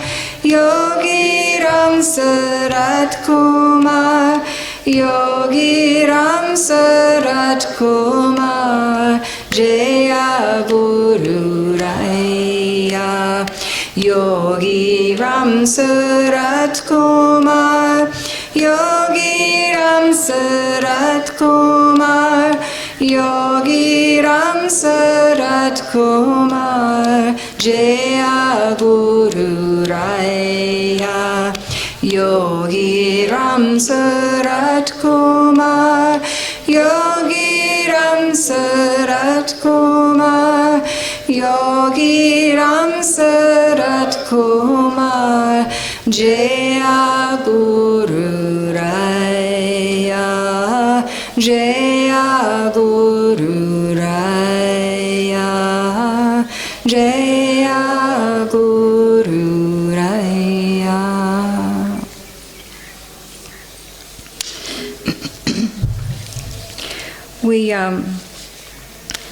Yogi Ram Sarat Kumar, Yogi Ram Sarat Kumar, Jaya Guru Raya. Yogi Ram Sarat Kumar, Yogi Ram Sarat Kumar, Yogi Ram Sarat Kumar, Jaya Guru Raya. Yogi Ram Sarat Kumar, Yogi Ram Sarat Kumar, Yogi Ram Sarat Kumar, Jaya Guru Raya, Jaya Guru Raya, Jaya Guru Raya.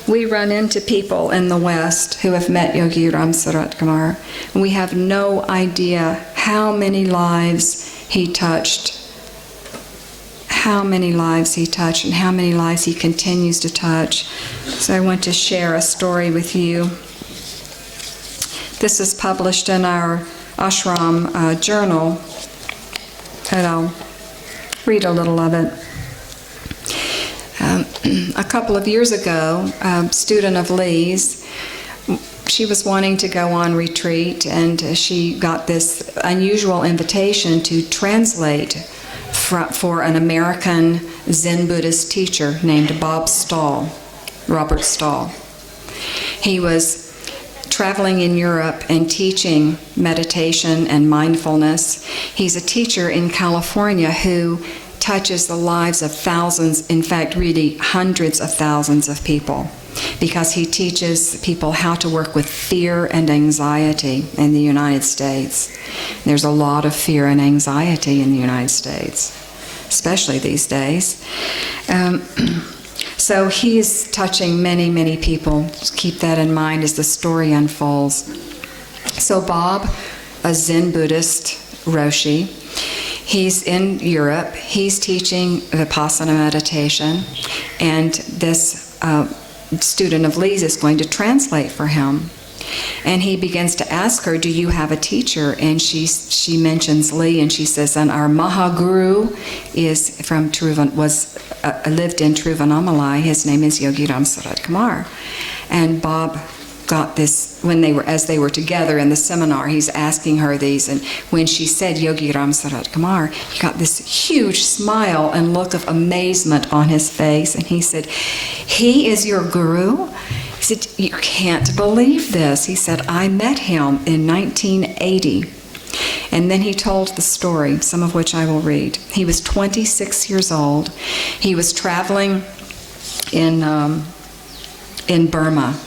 We run into people in the West who have met Yogi Ram Sarat Kumar, and we have no idea how many lives he touched, and how many lives he continues to touch. So I want to share a story with you. This is published in our ashram journal, and I'll read a little of it. a couple of years ago, a student of Lee's, she was wanting to go on retreat, and she got this unusual invitation to translate for an American Zen Buddhist teacher named Bob Stahl, Robert Stahl. He was traveling in Europe and teaching meditation and mindfulness. He's a teacher in California who touches the lives of thousands, in fact, really hundreds of thousands of people, because he teaches people how to work with fear and anxiety in the United States. There's a lot of fear and anxiety in the United States, especially these days. So he's touching many, many people. Just keep that in mind as the story unfolds. So Bob, a Zen Buddhist Roshi, he's in Europe. He's teaching Vipassana meditation, and this student of Lee's is going to translate for him. And he begins to ask her, do you have a teacher? And she mentions Lee, and she says, and our Mahaguru is from lived in Tiruvannamalai. His name is Yogiram Surat Kumar. And Bob got this as they were together in the seminar. He's asking her these, and when she said Yogiram Surat Kumar, he got this huge smile and look of amazement on his face, and he said, he is your guru? He said, you can't believe this. He said, I met him in 1980. And then he told the story, some of which I will read. He was 26 years old. He was traveling in Burma,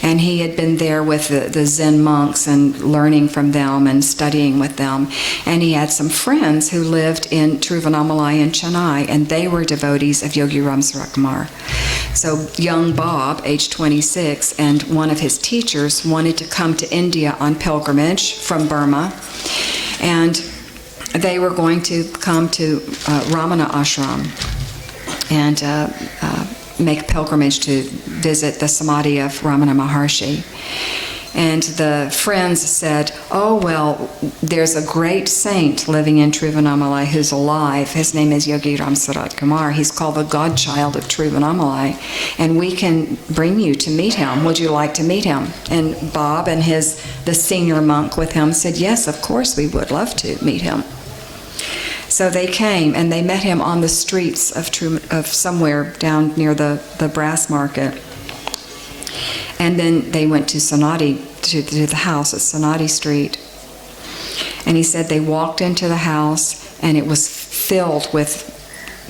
and he had been there with the Zen monks and learning from them and studying with them. And he had some friends who lived in Tiruvannamalai and Chennai, and they were devotees of Yogiram Surat Kumar. So young Bob, age 26, and one of his teachers wanted to come to India on pilgrimage from Burma, and they were going to come to Ramana Ashram and make pilgrimage to visit the Samadhi of Ramana Maharshi. And the friends said, oh, well, there's a great saint living in Tiruvannamalai who's alive. His name is Yogiram Surat Kumar. He's called the godchild of Tiruvannamalai, and we can bring you to meet him. Would you like to meet him? And Bob and the senior monk with him said, yes, of course, we would love to meet him. So they came, and they met him on the streets of somewhere down near the Brass Market. And then they went to Sonati, to the house at Sonati Street. And he said they walked into the house, and it was filled with,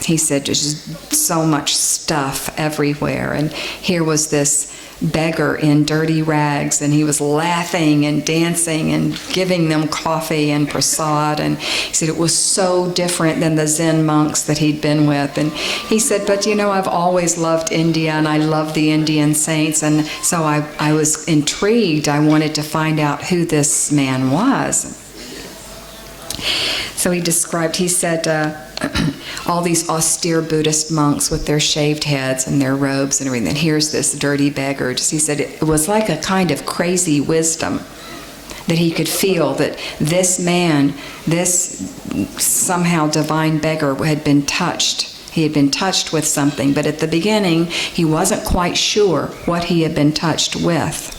he said, just so much stuff everywhere. And here was this beggar in dirty rags, and he was laughing and dancing and giving them coffee and prasad. And he said it was so different than the Zen monks that he'd been with. And he said, but I've always loved India, and I love the Indian saints, and so I was intrigued. I wanted to find out who this man was. So he said, all these austere Buddhist monks with their shaved heads and their robes and everything. And here's this dirty beggar. He said it was like a kind of crazy wisdom that he could feel that this man, this somehow divine beggar had been touched. He had been touched with something, but at the beginning he wasn't quite sure what he had been touched with.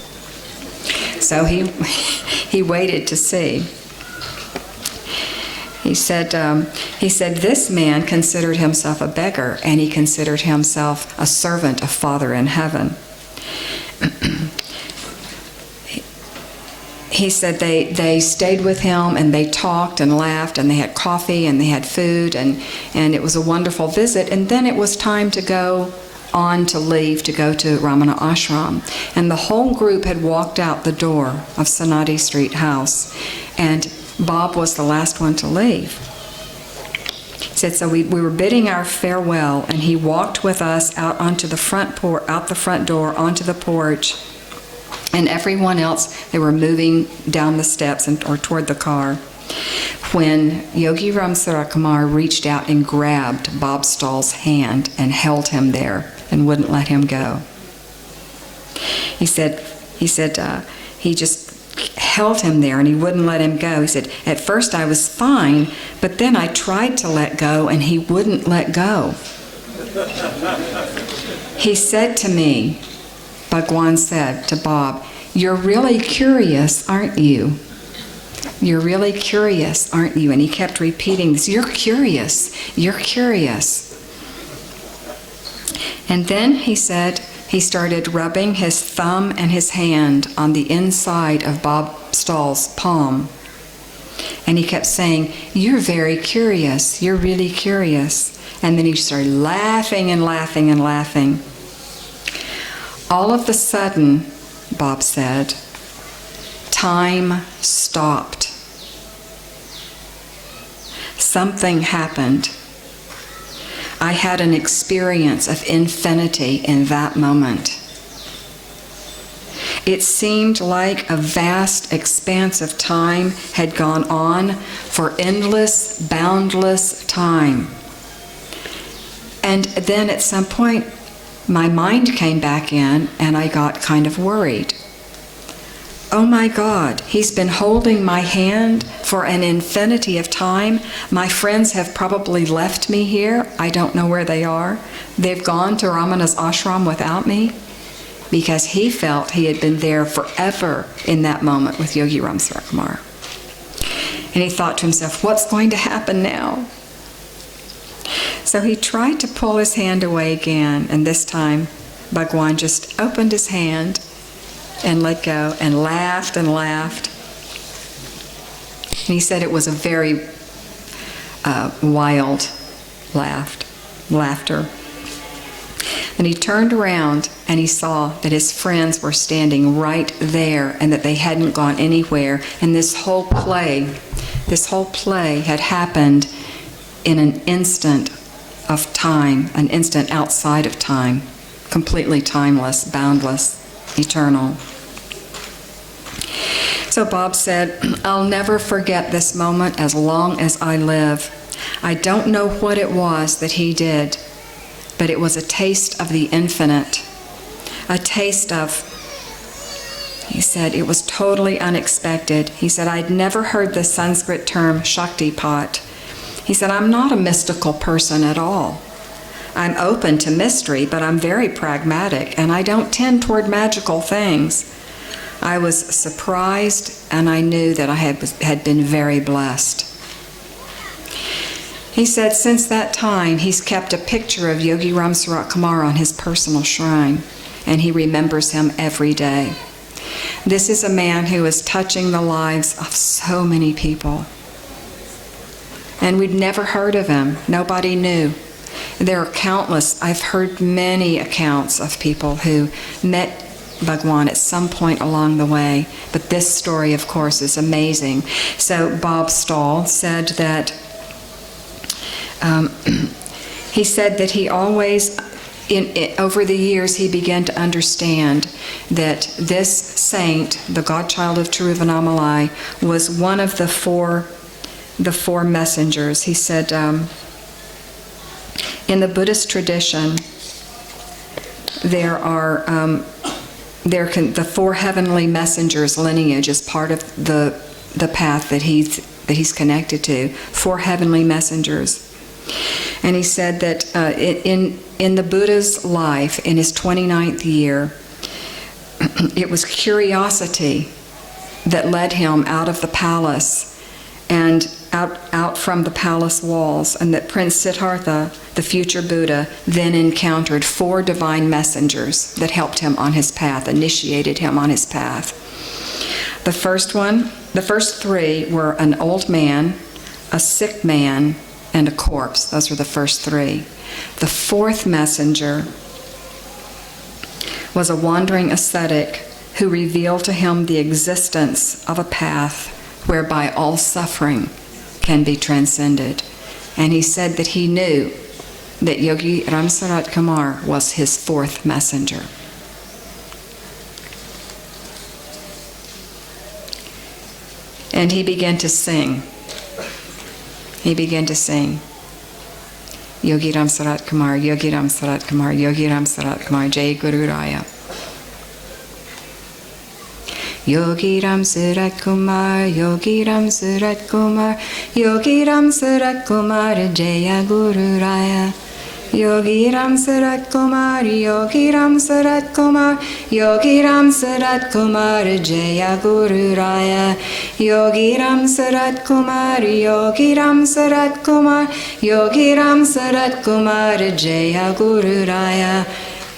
So he waited to see. He said, this man considered himself a beggar, and he considered himself a servant of Father in heaven. He said they stayed with him, and they talked and laughed, and they had coffee, and they had food, and it was a wonderful visit. And then it was time to go on to leave to go to Ramana Ashram. And the whole group had walked out the door of Sonati Street house, and Bob was the last one to leave. He said, so we were bidding our farewell, and he walked with us out onto the front door, onto the porch, and everyone else, they were moving down the steps or toward the car, when Yogiram Surat Kumar reached out and grabbed Bob Stahl's hand and held him there and wouldn't let him go. He said he just held him there, and he wouldn't let him go. He said, at first I was fine, but then I tried to let go, and he wouldn't let go. He said to me, Bhagwan said to Bob, "You're really curious, aren't you? You're really curious, aren't you?" And he kept repeating this, "You're curious, you're curious." And then he said he started rubbing his thumb and his hand on the inside of Bob Stahl's palm. And he kept saying, "You're very curious, you're really curious." And then he started laughing and laughing and laughing. All of a sudden, Bob said, time stopped. Something happened. I had an experience of infinity in that moment. It seemed like a vast expanse of time had gone on for endless, boundless time. And then at some point, my mind came back in and I got kind of worried. Oh my God, he's been holding my hand for an infinity of time. My friends have probably left me here. I don't know where they are. They've gone to Ramana's ashram without me, because he felt he had been there forever in that moment with Yogi Ram Sarat Kumar. And he thought to himself, what's going to happen now? So he tried to pull his hand away again, and this time Bhagwan just opened his hand and let go and laughed and laughed. And he said it was a very wild laughter. And he turned around and he saw that his friends were standing right there and that they hadn't gone anywhere. And this whole play had happened in an instant of time, an instant outside of time, completely timeless, boundless, eternal. So Bob said, I'll never forget this moment as long as I live. I don't know what it was that he did, but it was a taste of the infinite, a taste of, he said, it was totally unexpected. He said, I'd never heard the Sanskrit term Shaktipat. He said, I'm not a mystical person at all. I'm open to mystery, but I'm very pragmatic, and I don't tend toward magical things. I was surprised, and I knew that I had been very blessed. He said since that time, he's kept a picture of Yogi Ram Sarat Kumar on his personal shrine, and he remembers him every day. This is a man who is touching the lives of so many people. And we'd never heard of him. Nobody knew. There are countless, I've heard many accounts of people who met Bhagwan at some point along the way, but this story, of course, is amazing. So Bob Stahl said that he always, over the years, he began to understand that this saint, the godchild of Tiruvannamalai, was one of the four messengers. He said, in the Buddhist tradition, there are the four heavenly messengers lineage is part of the path that he's connected to. Four heavenly messengers. And he said that in the Buddha's life, in his 29th year, it was curiosity that led him out of the palace and out from the palace walls, and that Prince Siddhartha, the future Buddha, then encountered four divine messengers that helped him on his path, initiated him on his path. The first three were an old man, a sick man, and a corpse. Those were the first three. The fourth messenger was a wandering ascetic who revealed to him the existence of a path whereby all suffering can be transcended. And he said that he knew that Yogi Ram Sarat Kumar was his fourth messenger. And he began to sing. He began to sing. Yogi Ram Sarat Kumar, Yogi Ram Sarat Kumar, Yogi Ram Sarat Kumar, Jai Guru Raya. Yogi Ram Sarat Kumar, Yogi Ram Sarat Kumar, Yogi Ram Sarat Kumar, Jaya Guru Raya. Yogiram Sarat Kumar, Yogiram Sarat Kumar, Yogiram Sarat Kumar, Jaya Guru Raya. Yogiram Sarat Kumar, Yogiram Sarat Kumar, Yogiram Sarat Kumar, Jaya Guru Raya.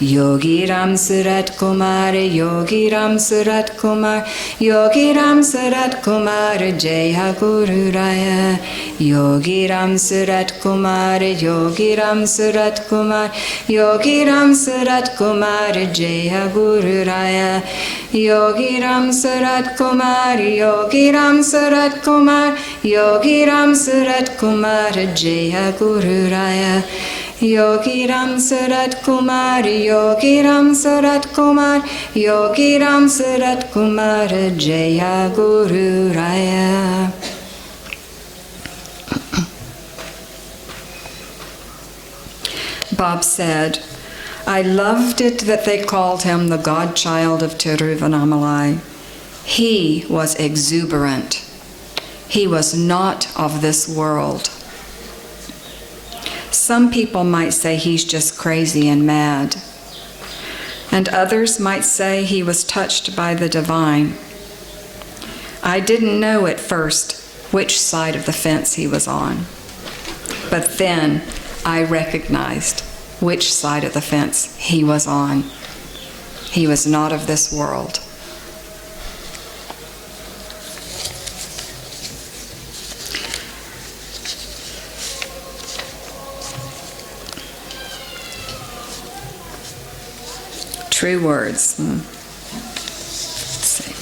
Yogiram Sarat Kumar, Yogiram Sarat Kumar, Yogiram Sarat Kumar, Jaya Guru Raya. Yogiram Sarat Kumar, Yogiram Sarat Kumar, Yogiram Sarat Kumar, Jaya Guru Raya. Yogiram Sarat Kumar, Yogiram Sarat Kumar, Yogiram Sarat Kumar, Jaya Guru Raya. Yogiram Sarat Kumar, Yogiram Sarat Kumar, Yogiram Sarat Kumar, Jaya Guru Raya. Bob said, I loved it that they called him the godchild of Tiruvannamalai. He was exuberant. He was not of this world. Some people might say he's just crazy and mad, and others might say he was touched by the divine. I didn't know at first which side of the fence he was on, but then I recognized which side of the fence he was on. He was not of this world. True words. Let's see.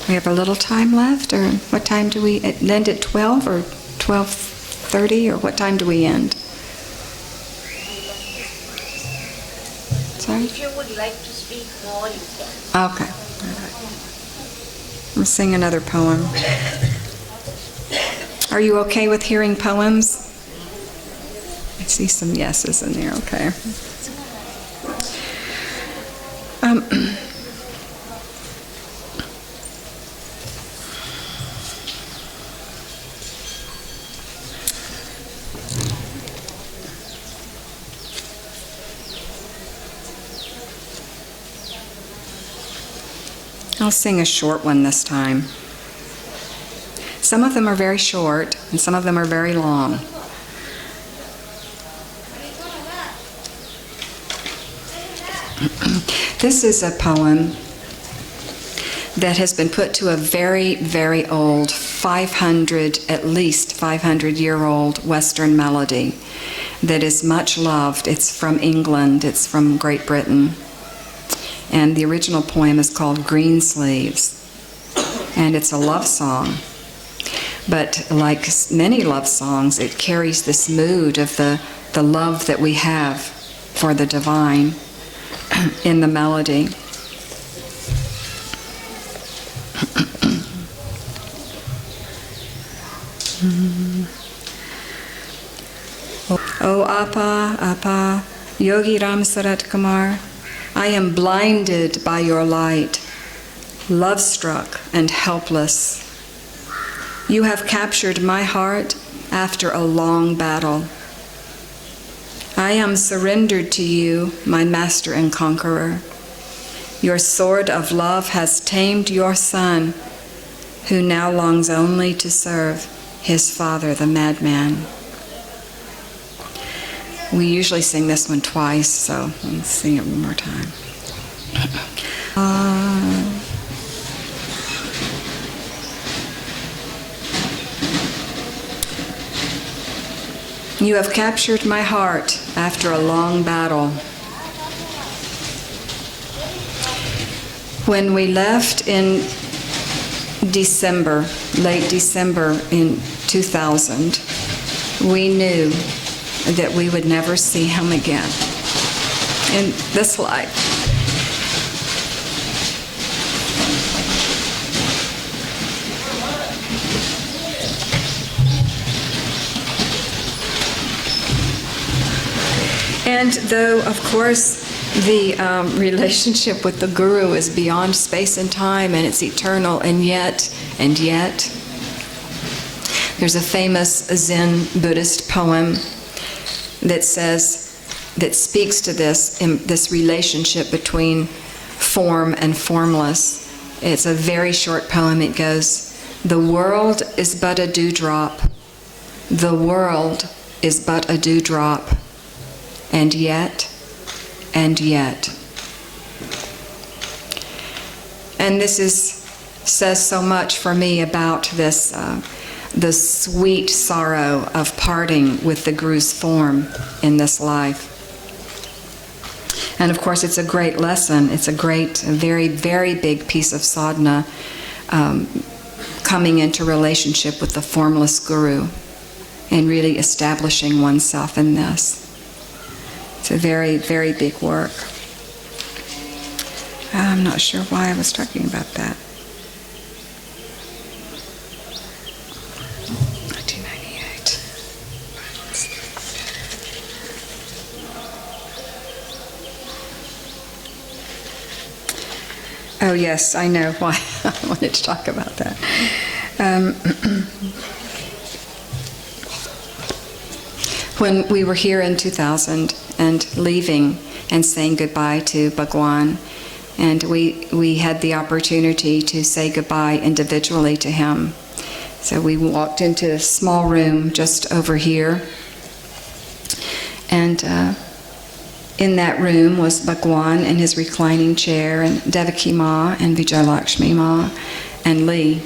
We have a little time left, or what time do we end at 12 or 12:30, or what time do we end? Sorry? If you would like to speak more, you can. Okay. All right. We'll sing another poem. Are you okay with hearing poems? I see some yeses in there, okay. I'll sing a short one this time. Some of them are very short, and some of them are very long. This is a poem that has been put to a very, very old, at least 500-year-old Western melody that is much loved. It's from England, it's from Great Britain. And the original poem is called Greensleeves, and it's a love song. But like many love songs, it carries this mood of the love that we have for the divine in the melody. Oh, Apa, Yogiram Sarat Kumar, I am blinded by your light, love-struck and helpless. You have captured my heart after a long battle. I am surrendered to you, my master and conqueror. Your sword of love has tamed your son, who now longs only to serve his father, the madman. We usually sing this one twice, so let's sing it one more time. You have captured my heart after a long battle. When we left in December, late December in 2000, we knew that we would never see him again in this life. And though, of course, the relationship with the Guru is beyond space and time, and it's eternal, and yet, there's a famous Zen Buddhist poem that speaks to this relationship between form and formless. It's a very short poem. It goes, "The world is but a dewdrop. The world is but a dewdrop. And yet, and yet." And this says so much for me about this, the sweet sorrow of parting with the Guru's form in this life. And of course, it's a great lesson. It's a very, very big piece of sadhana, coming into relationship with the formless Guru and really establishing oneself in this. It's a very, very big work. I'm not sure why I was talking about that. 1998. Oh yes, I know why I wanted to talk about that. When we were here in 2000 and leaving and saying goodbye to Bhagwan, and we had the opportunity to say goodbye individually to him. So we walked into a small room just over here, and in that room was Bhagwan in his reclining chair, and Devaki Ma and Vijayalakshmi Ma and Lee.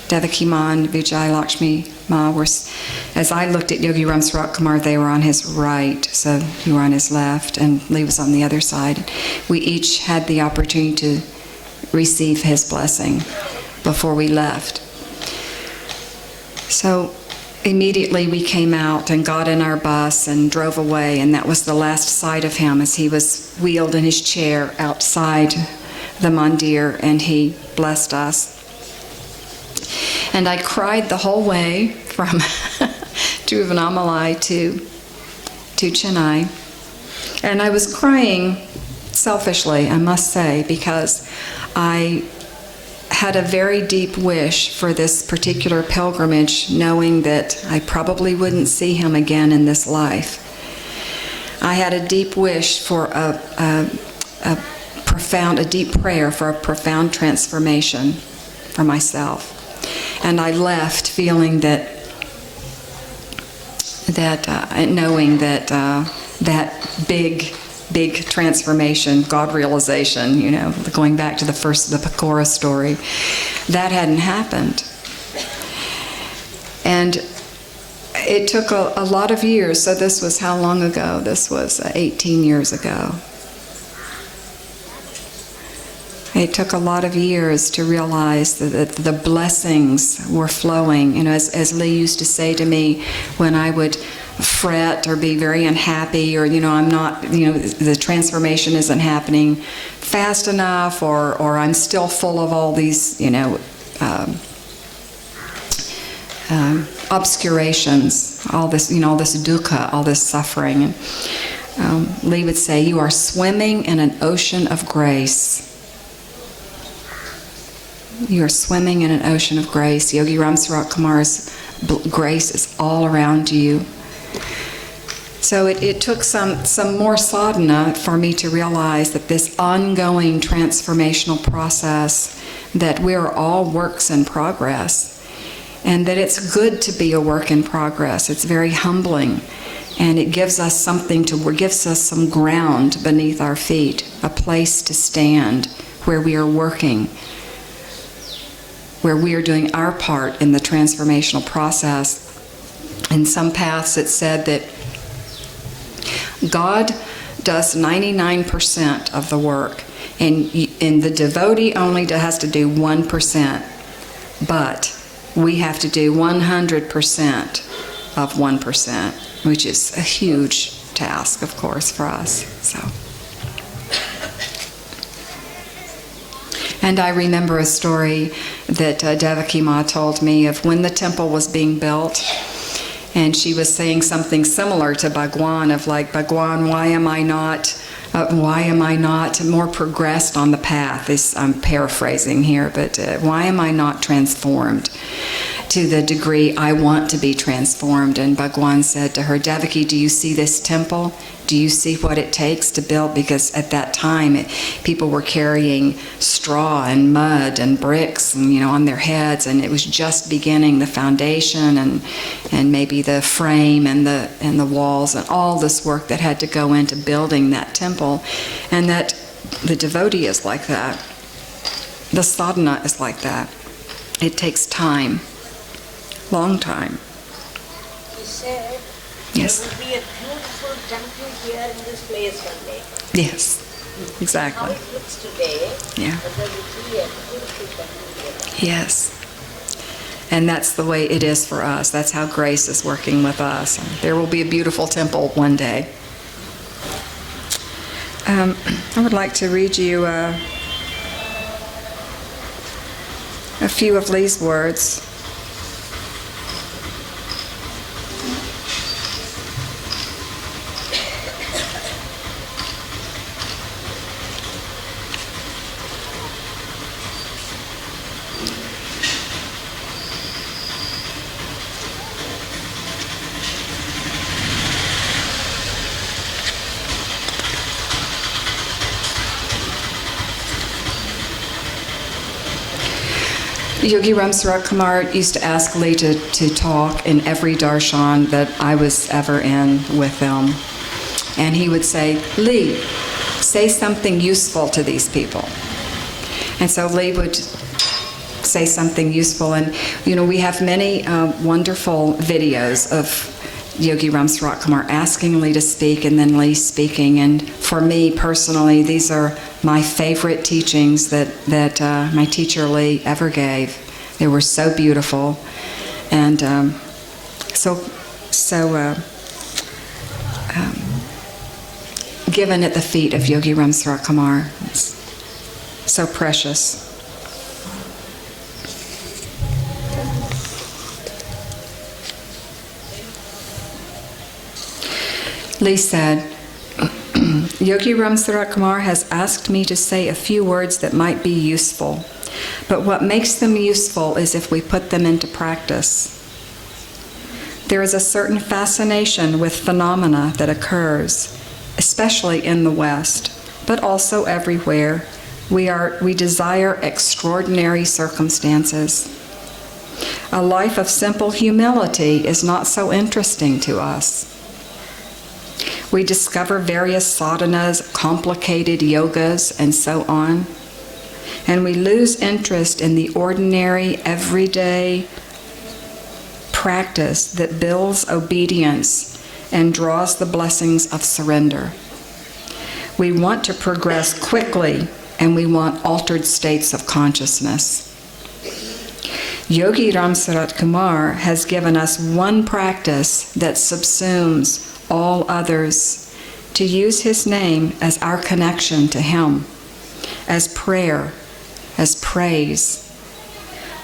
Devaki Ma and Vijayalakshmi Ma were, as I looked at Yogi Ram Sarat Kumar, they were on his right, so you were on his left, and Lee was on the other side. We each had the opportunity to receive his blessing before we left. So immediately we came out and got in our bus and drove away, and that was the last sight of him as he was wheeled in his chair outside the mandir, and he blessed us. And I cried the whole way from Tiruvannamalai to Chennai. And I was crying selfishly, I must say, because I had a very deep wish for this particular pilgrimage, knowing that I probably wouldn't see him again in this life. I had a deep wish for a deep prayer for a profound transformation for myself. And I left feeling knowing that big transformation, God realization, going back to the Pakora story, that hadn't happened. And it took a lot of years. So this was how long ago? This was 18 years ago. It took a lot of years to realize that the blessings were flowing. As Lee used to say to me when I would fret or be very unhappy, or I'm not, the transformation isn't happening fast enough, or I'm still full of all these, obscurations, all this, all this dukkha, all this suffering. And Lee would say, "You are swimming in an ocean of grace." You are swimming in an ocean of grace. Yogi Ram Sarat Kumar's grace is all around you. So it took some more sadhana for me to realize that this ongoing transformational process, that we're all works in progress, and that it's good to be a work in progress. It's very humbling, and it gives us gives us some ground beneath our feet, a place to stand where we are working, where we are doing our part in the transformational process. In some paths it's said that God does 99% of the work, and the devotee only has to do 1%, but we have to do 100% of 1%, which is a huge task, of course, for us. And I remember a story that Devaki Ma told me of when the temple was being built, And she was saying something similar to Bhagwan, of like, Bhagwan, why am I not more progressed on the path? I'm paraphrasing here, but why am I not transformed to the degree I want to be transformed? And Bhagwan said to her, Devaki, do you see this temple? Do you see what it takes to build? Because at that time, people were carrying straw and mud and bricks, and, on their heads, and it was just beginning the foundation and maybe the frame and the walls and all this work that had to go into building that temple. And that the devotee is like that. The sadhana is like that. It takes time, long time. He said, Yes. there will be a beautiful temple here in this place one day. Yes, How exactly. it looks today, Yeah. but there will be a beautiful temple here. Yes. And that's the way it is for us. That's how grace is working with us. There will be a beautiful temple one day. I would like to read you a few of Lee's words. Yogi Ramsarat Kumar used to ask Lee to talk in every darshan that I was ever in with them. And he would say, Lee, say something useful to these people. And so Lee would say something useful. And, we have many wonderful videos of Yogi Ramsarat Kumar asking Lee to speak and then Lee speaking. And for me personally, these are my favorite teachings that my teacher Lee ever gave. They were so beautiful and given at the feet of Yogi Ramsarat Kumar. It's so precious. Lee said, Yogi Ramsarat Kumar has asked me to say a few words that might be useful, but what makes them useful is if we put them into practice. There is a certain fascination with phenomena that occurs, especially in the West, but also everywhere. We desire extraordinary circumstances. A life of simple humility is not so interesting to us. We discover various sadhanas, complicated yogas, and so on. And we lose interest in the ordinary, everyday practice that builds obedience and draws the blessings of surrender. We want to progress quickly, and we want altered states of consciousness. Yogi Ramsarat Kumar has given us one practice that subsumes all others, to use his name as our connection to him, as prayer, as praise.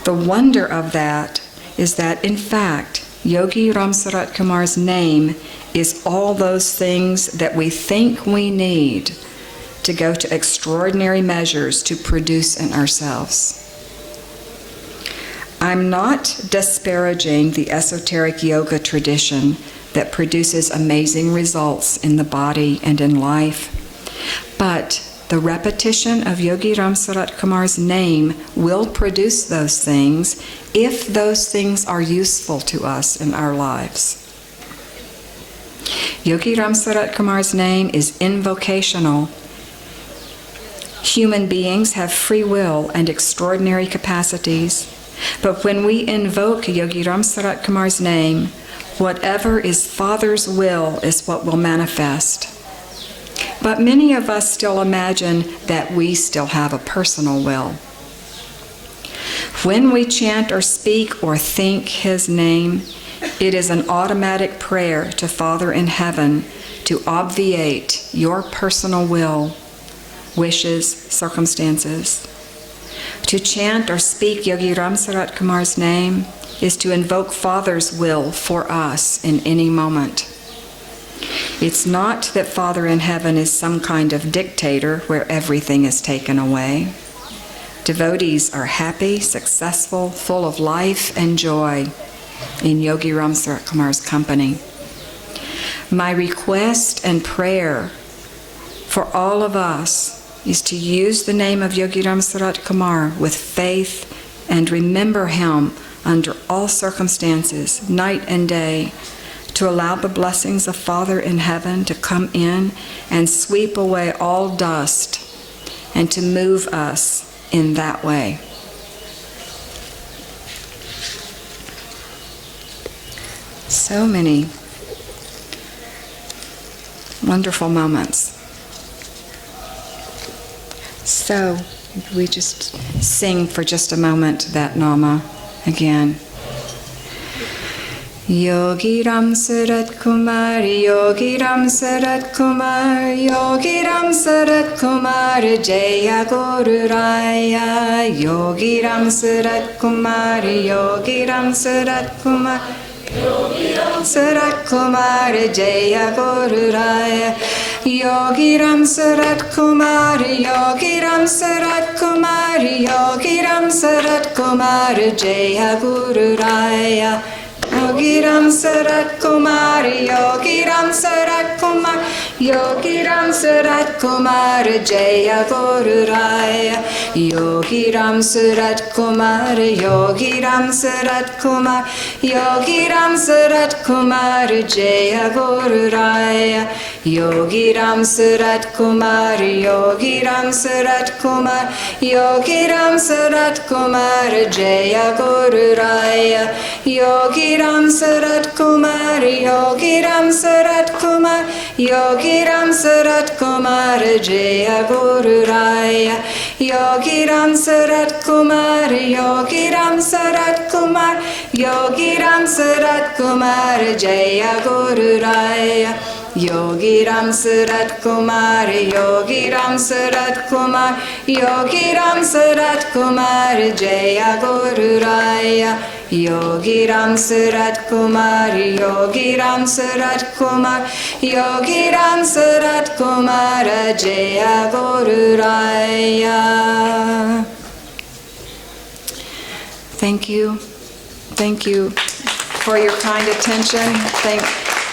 The wonder of that is that, in fact, Yogi Ramsarat Kumar's name is all those things that we think we need to go to extraordinary measures to produce in ourselves. I'm not disparaging the esoteric yoga tradition that produces amazing results in the body and in life. But the repetition of Yogi Ramsarat Kumar's name will produce those things if those things are useful to us in our lives. Yogi Ramsarat Kumar's name is invocational. Human beings have free will and extraordinary capacities, but when we invoke Yogi Ramsarat Kumar's name, whatever is Father's will is what will manifest. But many of us still imagine that we still have a personal will. When we chant or speak or think His name, it is an automatic prayer to Father in heaven to obviate your personal will, wishes, circumstances. To chant or speak Yogi Ramsarat Kumar's name is to invoke Father's will for us in any moment. It's not that Father in heaven is some kind of dictator where everything is taken away. Devotees are happy, successful, full of life and joy in Yogi Ram Sarat Kumar's company. My request and prayer for all of us is to use the name of Yogi Ram Sarat Kumar with faith and remember him under all circumstances, night and day, to allow the blessings of Father in heaven to come in and sweep away all dust and to move us in that way. So many wonderful moments. So we just sing for just a moment that Nama again. Yogi Ram Sarat Kumar, Yogi Ram Sarat Kumar, Yogi Ram Sarat Kumar, Jaya Guru Raya. Yogi Ram Sarat Kumar, Yogi Ram Sarat Kumar, Yogi Ram Sarat Kumar, Jaya Guru Raya. Yogi Ram Sarat Kumar, Yogi Ram Sarat Kumar, Yogi Ram Sarat Kumar, Jaya Guru Raya. Yogi Ram Sarat Kumar, Yogi Ram Sarat Kumar, Yogi Ram Sarat Kumar, Jaya Guru Raya. Yogi Ram Sarat Kumar, Yogi Ram Sarat Kumar, Yogi Ram Sarat Kumar, Jaya Guru Raya. Yogi Ram Sarat Kumar, Yogi Ram Sarat Kumar, Yogi Ram Sarat Kumar, Jaya Guru Raya. Yogi Ram Sarat Kumar, Yogi Ram Sarat Kumar, Yogi Ram Sarat Kumar, Jaya Guru Raya. Yogi Ram Sarat Kumar, Yogi Ram Sarat Kumar, Yogi Ram Sarat Kumar, Jaya Guru Raya. Yogi Ram Sarat Kumar, Yogi Ram Sarat Kumar, Yogi Ram Sarat Kumar, Jaya Guru Raya. Yogi Ram Sarat Kumar, Yogi Ram Sarat Kumar, Yogi Ram Sarat Kumar, Jaya Guru Raya. Thank you. Thank you for your kind attention.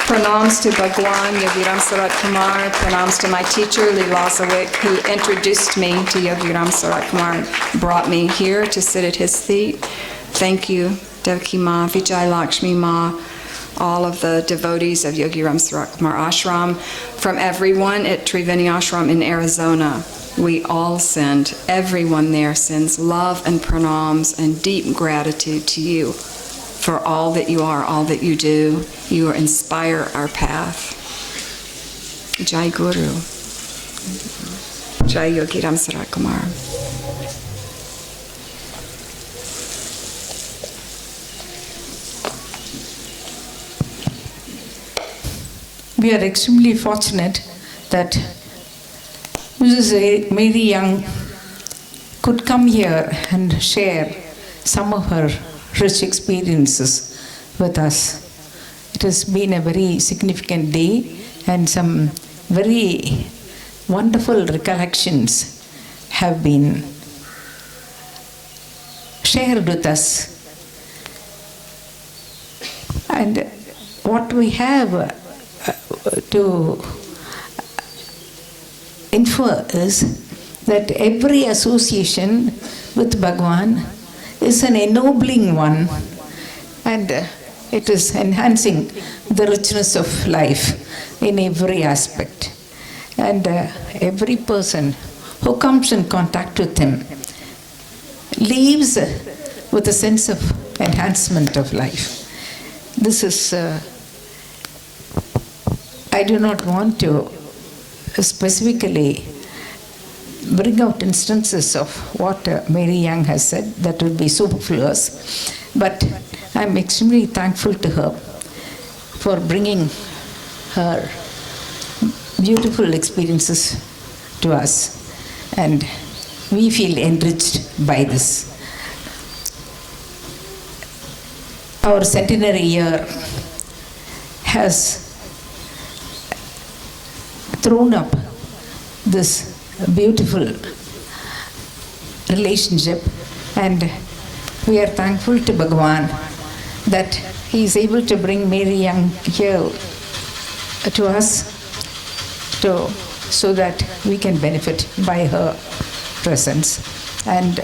Pranams to Bhagwan Yogi Ram Sarat Kumar. Pranams to my teacher, Leela Zawik, who introduced me to Yogi Ram Sarat Kumar and brought me here to sit at his feet. Thank you, Devaki Ma, Vijay Lakshmi Ma, all of the devotees of Yogi Ram Sarat Kumar Ashram, from everyone at Triveni Ashram in Arizona. We all send, everyone there sends love and pranams and deep gratitude to you for all that you are, all that you do. You inspire our path. Jai Guru. Jai Yogi Ram Sarat Kumar. We are extremely fortunate that Mrs. Mary Young could come here and share some of her rich experiences with us. It has been a very significant day and some very wonderful recollections have been shared with us. And what we have to infer is that every association with Bhagwan is an ennobling one, and it is enhancing the richness of life in every aspect. And every person who comes in contact with him leaves with a sense of enhancement of life. This is, I do not want to specifically bring out instances of what Mary Young has said. That would be superfluous. But I'm extremely thankful to her for bringing her beautiful experiences to us. And we feel enriched by this. our centenary year has thrown up this beautiful relationship, and we are thankful to Bhagavan that he is able to bring Mary Young here to us so that we can benefit by her presence. And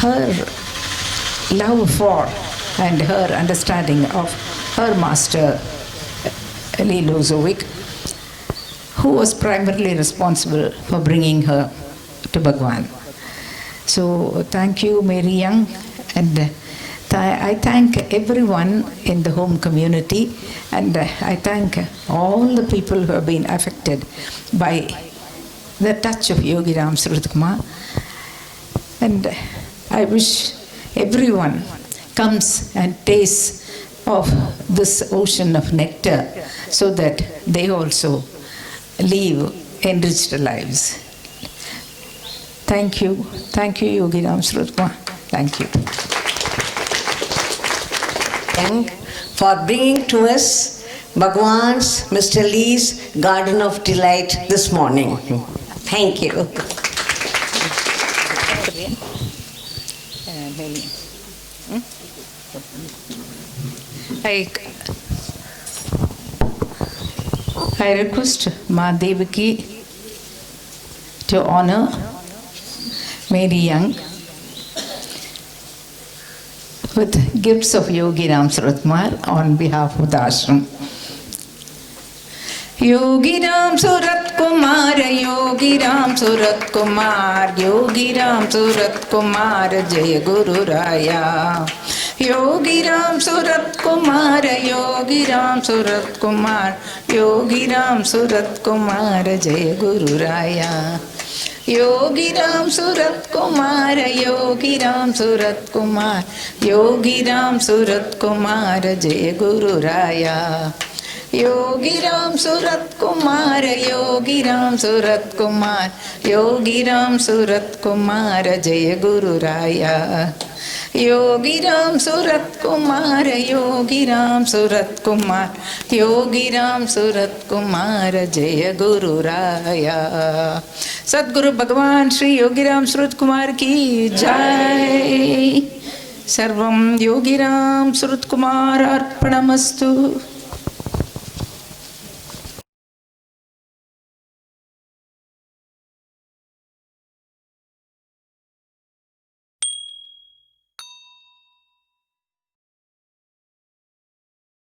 her love for and her understanding of her master, Lilo Zovic, who was primarily responsible for bringing her to Bhagwan. So thank you, Mary Young, and I thank everyone in the home community, and I thank all the people who have been affected by the touch of Yogi Ram Suratkumar. And I wish everyone comes and tastes of this ocean of nectar so that they also live enriched lives. Thank you. Thank you, Yogi Ram Suratkumar. Thank you. For bringing to us Bhagwan's, Mr. Lee's Garden of Delight this morning. Thank you. I request Ma Devaki to honor Mary Young with gifts of Yogi Ram Suratkumar on behalf of the ashram. Yogi Ram Suratkumar, Yogi Ram Suratkumar, Yogi Ram Suratkumar, Jai Guru Raya. Yogi Ram Suratkumar, Yogi Ram Suratkumar, Yogi Ram Suratkumar, Jai Guru Raya. Yogi Ram Suratkumar, Yogi Ram Suratkumar, Yogi Ram Suratkumar, Jai Guru Raya. Yogi Ram Suratkumar, Yogi Ram Suratkumar, Yogi Ram Suratkumar, Jai Guru Raya. Yogi Ram Suratkumar, Yogi Ram Suratkumar, Yogi Ram Suratkumar, Jai Guru Raya. Sadguru Bhagavan Shri Yogi Ram Suratkumar ki Jai. Sarvam Yogi Ram Suratkumar Arpanamastu.